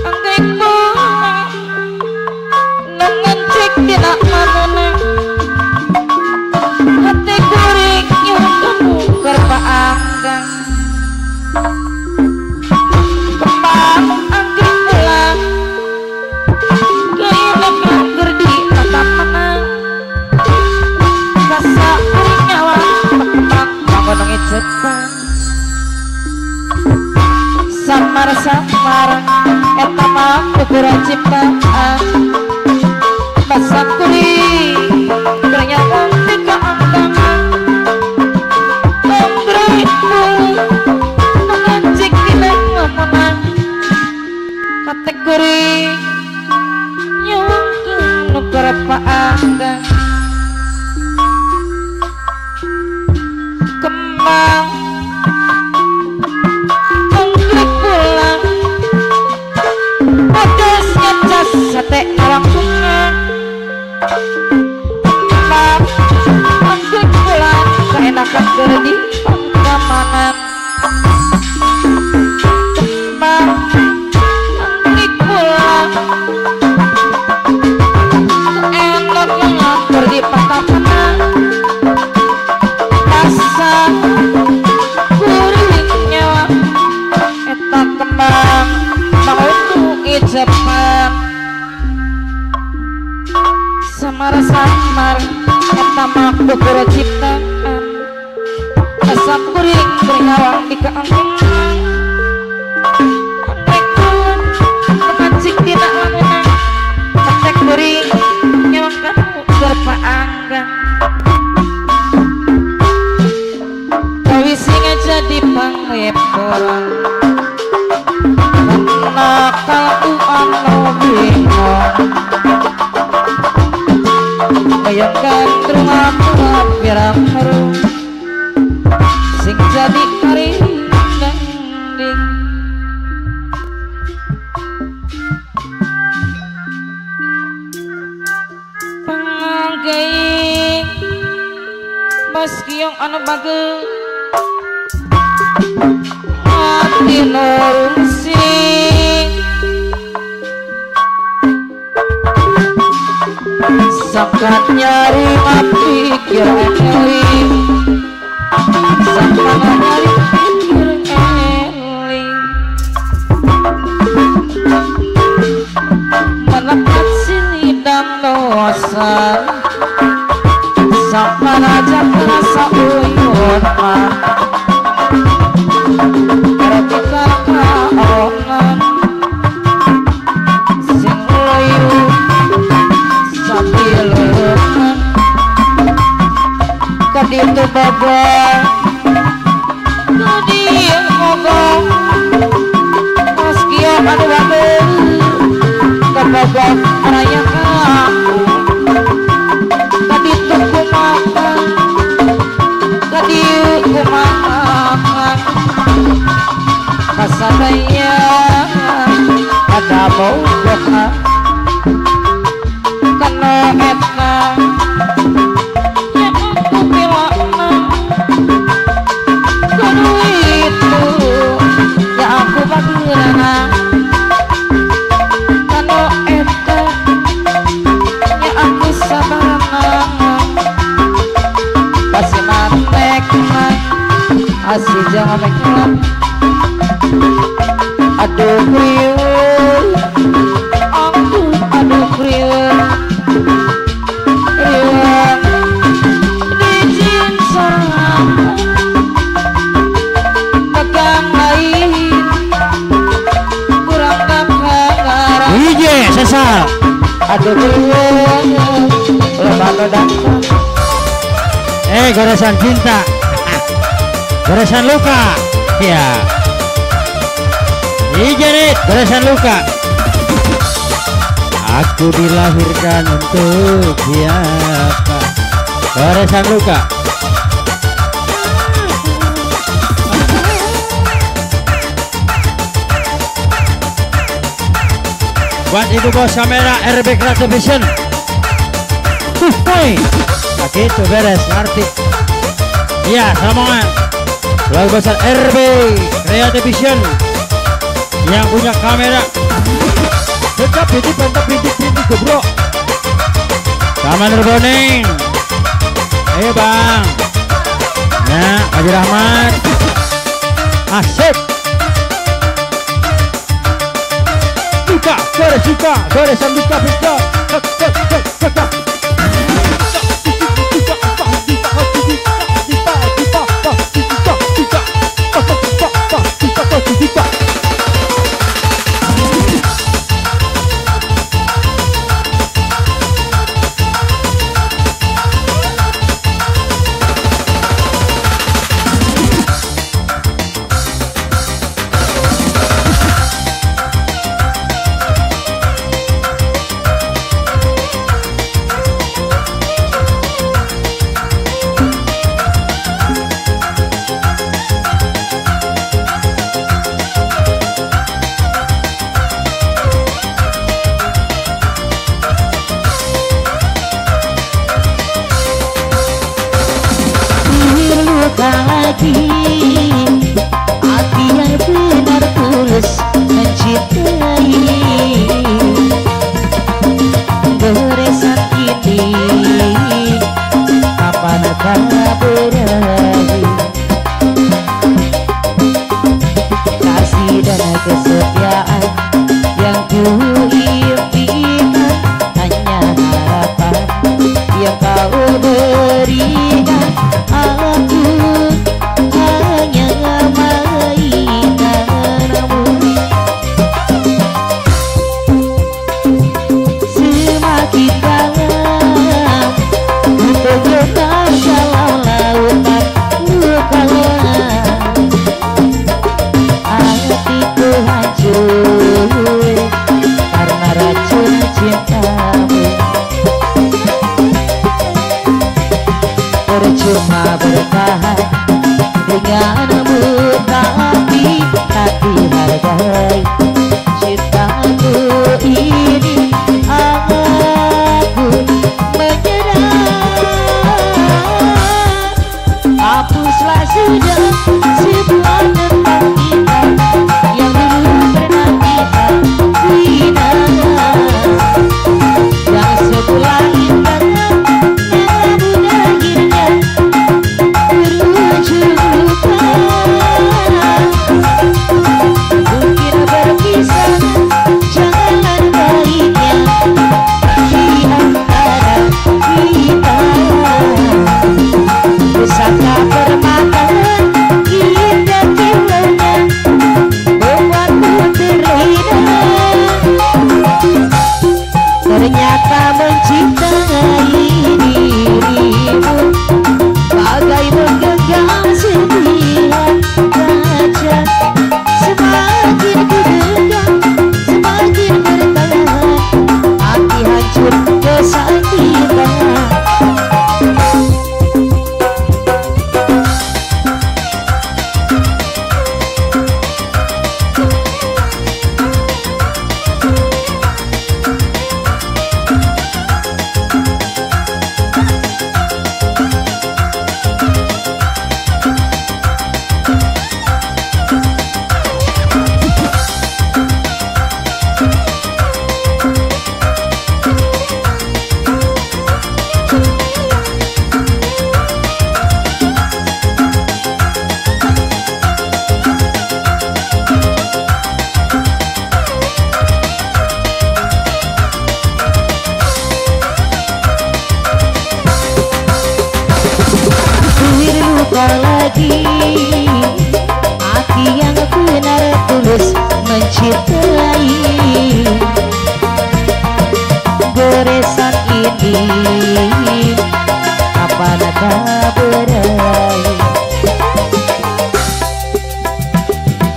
anggrek bunga dengan cek tidak manana hati kuring yang kamu kerpaanggang kembang anggrek pulang keenakan gerdi petamanan rasa kuring nyawa kembang bangun ijepan samar-samar eta mah ukuran ciptaan basah kuring ternyata tiga anggangan anggrek mengancik di lengomongan kate kuring nyungkeng nuker paanggang kembang anggrek pulang pedasnya cas sate narangkungan kembang anggrek pulang keenakan gerdi petamanan kembang anggrek pulang keenakan gerdi petamanan rasa kuring nyawa eta kembang pangutung ijepan samar-samar eta mah ukur ciptaan rasa kuring bernyawang di keangkungan anggrek pulang mengancik tina lamunan kate kuring nyawang kamu berpaanggang kawising jadi pangleporan nakal tuan no bingung bayangkan rumah pirang harum sing jadi karing ganding panggaing bos kiong anu bagel hati norungsing sakat nyari pikir eling sakat nyari pikir eling melekat silidang dosa sakat aja kerasa uyun mah ketika kaongan sing loyu sapileungan kaditu babong kadieu ngogong pas kieu anu bagel kababong raya kaku kaditu kumaha kadieu kumaha kasadaya ada mau doa kana etna ya aku pilana kudu itu ya aku bagirana kana eta DJ sesal. Aduh lebar dan Goresan cinta. Goresan luka. Ya. DJ Rit, goresan luka. Aku dilahirkan untuk siapa? Goresan luka. Buat ibu bos kamera RB Creative Vision. Woi, begitu beres, ngerti. Iya, selamat. Lagu besar RB Creative Vision yang punya kamera. Tetap ini bro. Sama Nurboning. Ayo bang. Ya, Haji Rahmat. Asik. Buka, goresan buka. lagi hati yang benar tulus mencintai goresan ini kapan akan berakhir kasih dan kesetiaan yang ku impikan hanya harapan yang kau berikan aku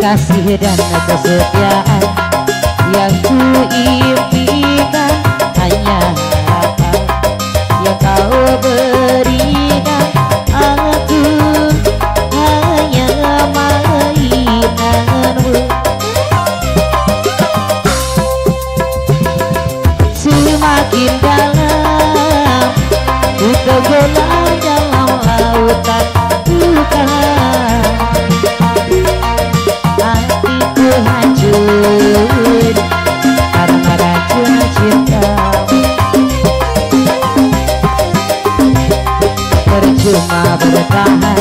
kasih dan kesetiaan yang ku impikan, hanya harapan yang kau berikan. Aku hanya mainanmu. Semakin dalam ku tenggelam dalam lautan duka, hatiku hancur karena racun cintamu. Percuma bertahan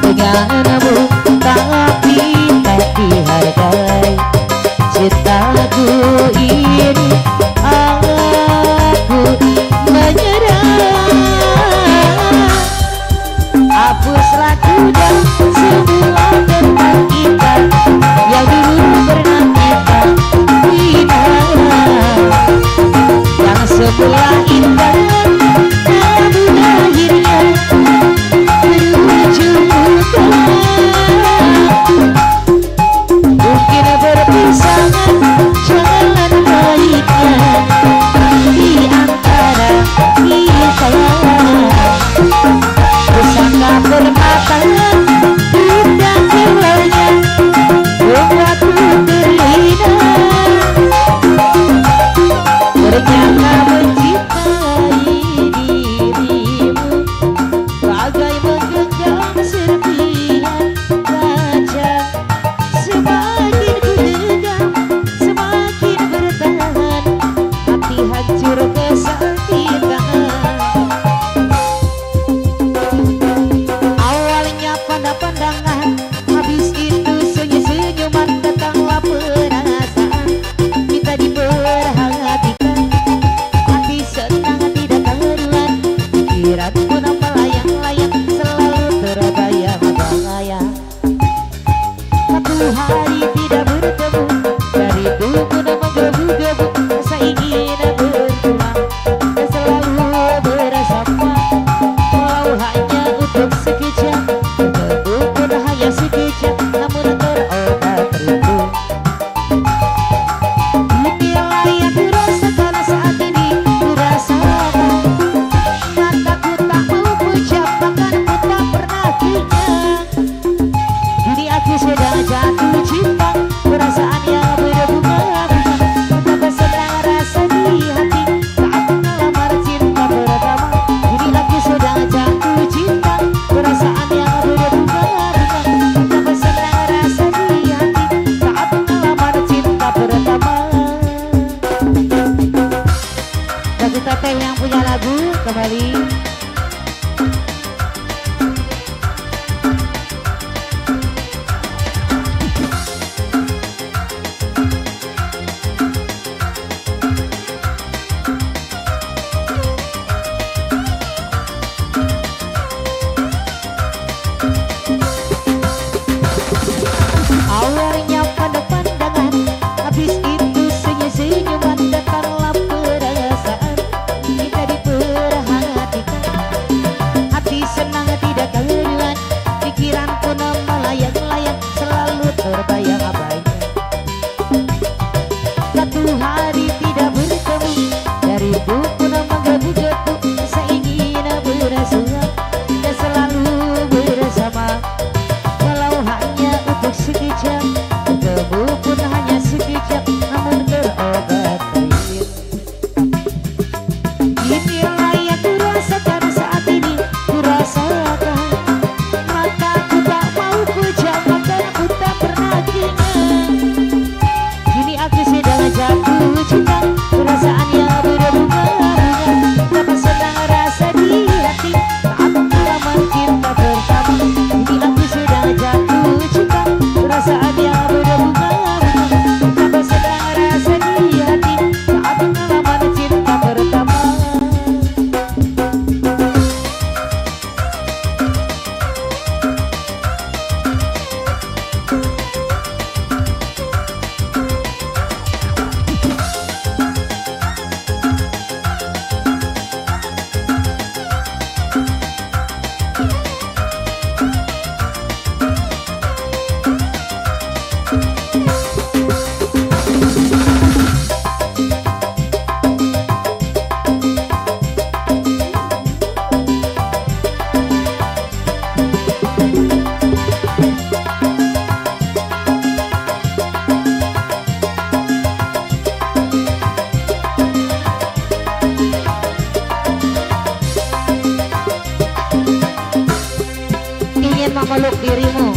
denganmu, tapi tak dihargai cintaku ini. Aku menyerah, hapuslah sudah semua tentang kita yang dulu pernah kita bina, yang semula indah namun akhirnya berujung duka. Mungkin berpisahan jalan baiknya di antara kita, bersama perkataan indah keluarnya membuatku terhina. Ternyata mencintai dirimu bagai menggenggam serpihan kaca. Semakin ku genggam, semakin bertahan, hati hancur kesakitan. Awalnya pandang-pandangan, habis itu senyum-senyuman, datanglah perasaan kita diperhatikan. Hati senang tidak karuan, pikiranku nampak layang-layang, selalu terbayang-bayang. Satu hari tidak bertemu, dari tubuh menggebu-gebu, rasa ingin berpulang dan selalu bersama. Walau hanya untuk sekejap, bertemu pun hanya sekejap, namun terobat rindu. Inilah yang kurasakan saat ini, kurasakan. Mataku tak mau pucat, bahkan ku tak pernah kenyang. Kini aku sedang jatuh cinta, perasaan yang berbunga-bunga. Betapa senang rasa di hati saat melamar cinta pertama. Kini aku sedang jatuh cinta, perasaan yang berbunga-bunga. Betapa senang rasa di hati saat melamar cinta pertama. Lagu Teteh yang punya lagu kembali. Awalnya pandang-pandangan, habis itu senyum-senyuman, datanglah perasaan kita diperhatikan. Hati senang tidak karuan, pikiran pun melayang-layang, selalu terbayang-bayang. Satu hari tidak bertemu, dari pun menggebu-gebu, saya ingin bersua dan selalu bersama. Walau hanya untuk sekejap, bertemu pun hanya sekejap, namun terobat rindu. Inilah yang kurasakan saat ini, kurasakan. Mataku tak mau pejam, mataku tak pernah kenyang. Kini aku sedang jatuh cinta, perasaan yang berbunga. memeluk dirimu.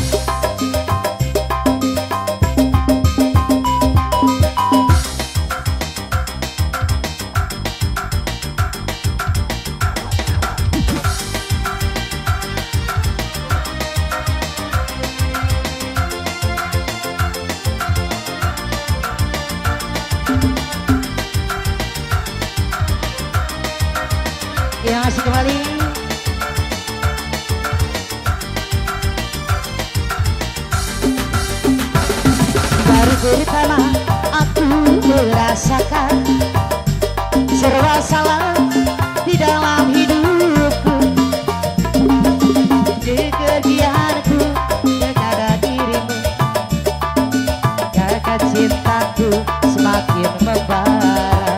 Yang asik kembali. Baru pertama aku merasakan serba salah di dalam hidupku. Kepergianku kepada dirimu, kakak cintaku semakin membara.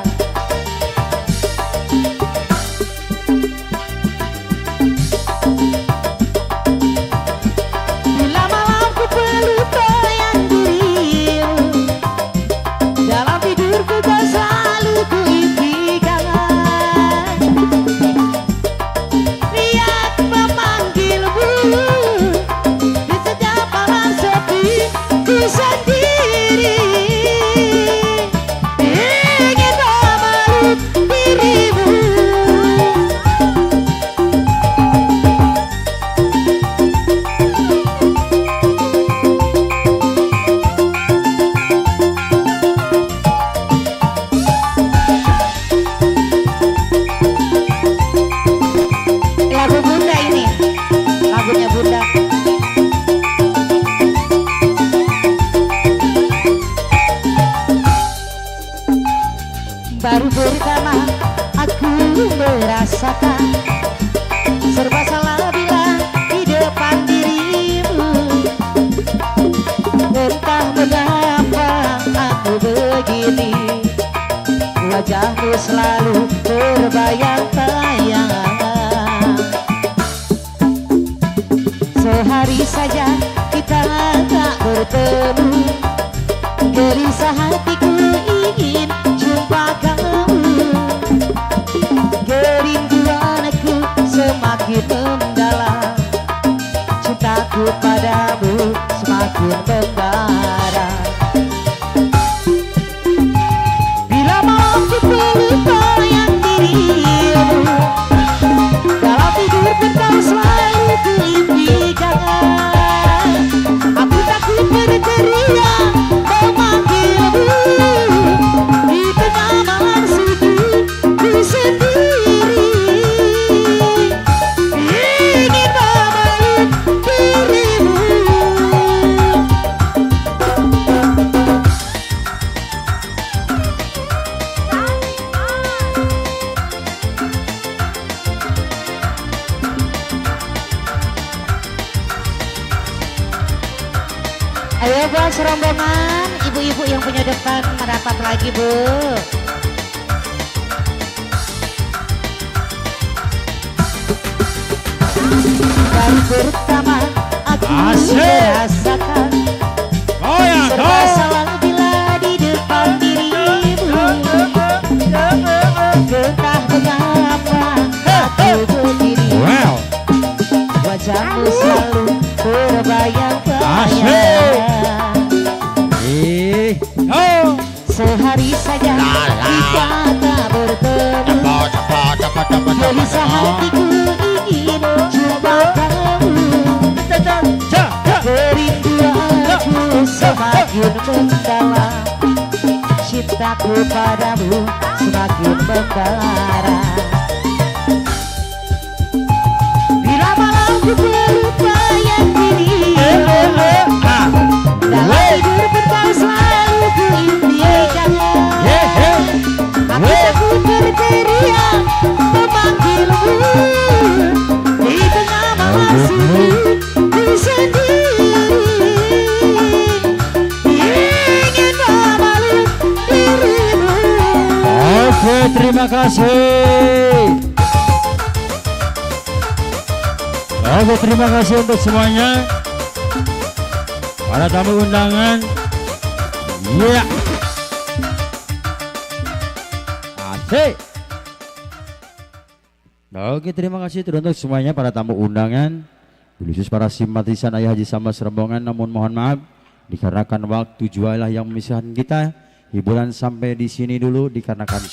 Bila malam ku peluk bayang dirimu, dalam tidurku kau selalu ku impikan. Riak memanggilmu di setiap malam sepi ku sendiri. Ingin memeluk dirimu. Lagu Bunda ini, lagunya Bunda. Baru pertama aku merasakan serba salah bila di depan dirimu. Entah mengapa aku begini, wajahmu selalu terbayang-bayang. Sehari saja kita tak bertemu, gelisah hatiku ingin jumpa kamu. Kerinduanku semakin mendalam, cintaku padamu semakin membara. Bila malam ku peluk bayang dirimu, dalam tidur kau selalu ku impikan. Aku takut berteriak memanggilmu di tengah malam sunyi ku sendiri. Ingin memeluk dirimu. Ayo buat serombongan ibu-ibu yang punya depan merapat lagi, Bu. Baru pertama aku merasakan serba salah bila di depan dirimu. Entah mengapa aku begini, wajahmu selalu terbayang-bayang. Sehari saja kita tak bertemu, gelisah hatiku ingin jumpa kamu. Kerinduanku semakin mendalam, cintaku padamu semakin membara. Bila malam ku peluk bayang dirimu, dalam tidur pun kau selalu ku impikan. Aku takut berteriak memanggilmu di tengah malam sunyi ku sendiri. Ingin memeluk dirimu. Oke, terima kasih. Oke, terima kasih untuk semuanya. Para tamu undangan. Iya. Asik. Oke, terima kasih untuk semuanya para tamu undangan. Khusus para simpatisan Ayah Haji sama serombongan, namun mohon maaf dikarenakan waktu jualah yang memisahkan kita. Hiburan sampai di sini dulu dikarenakan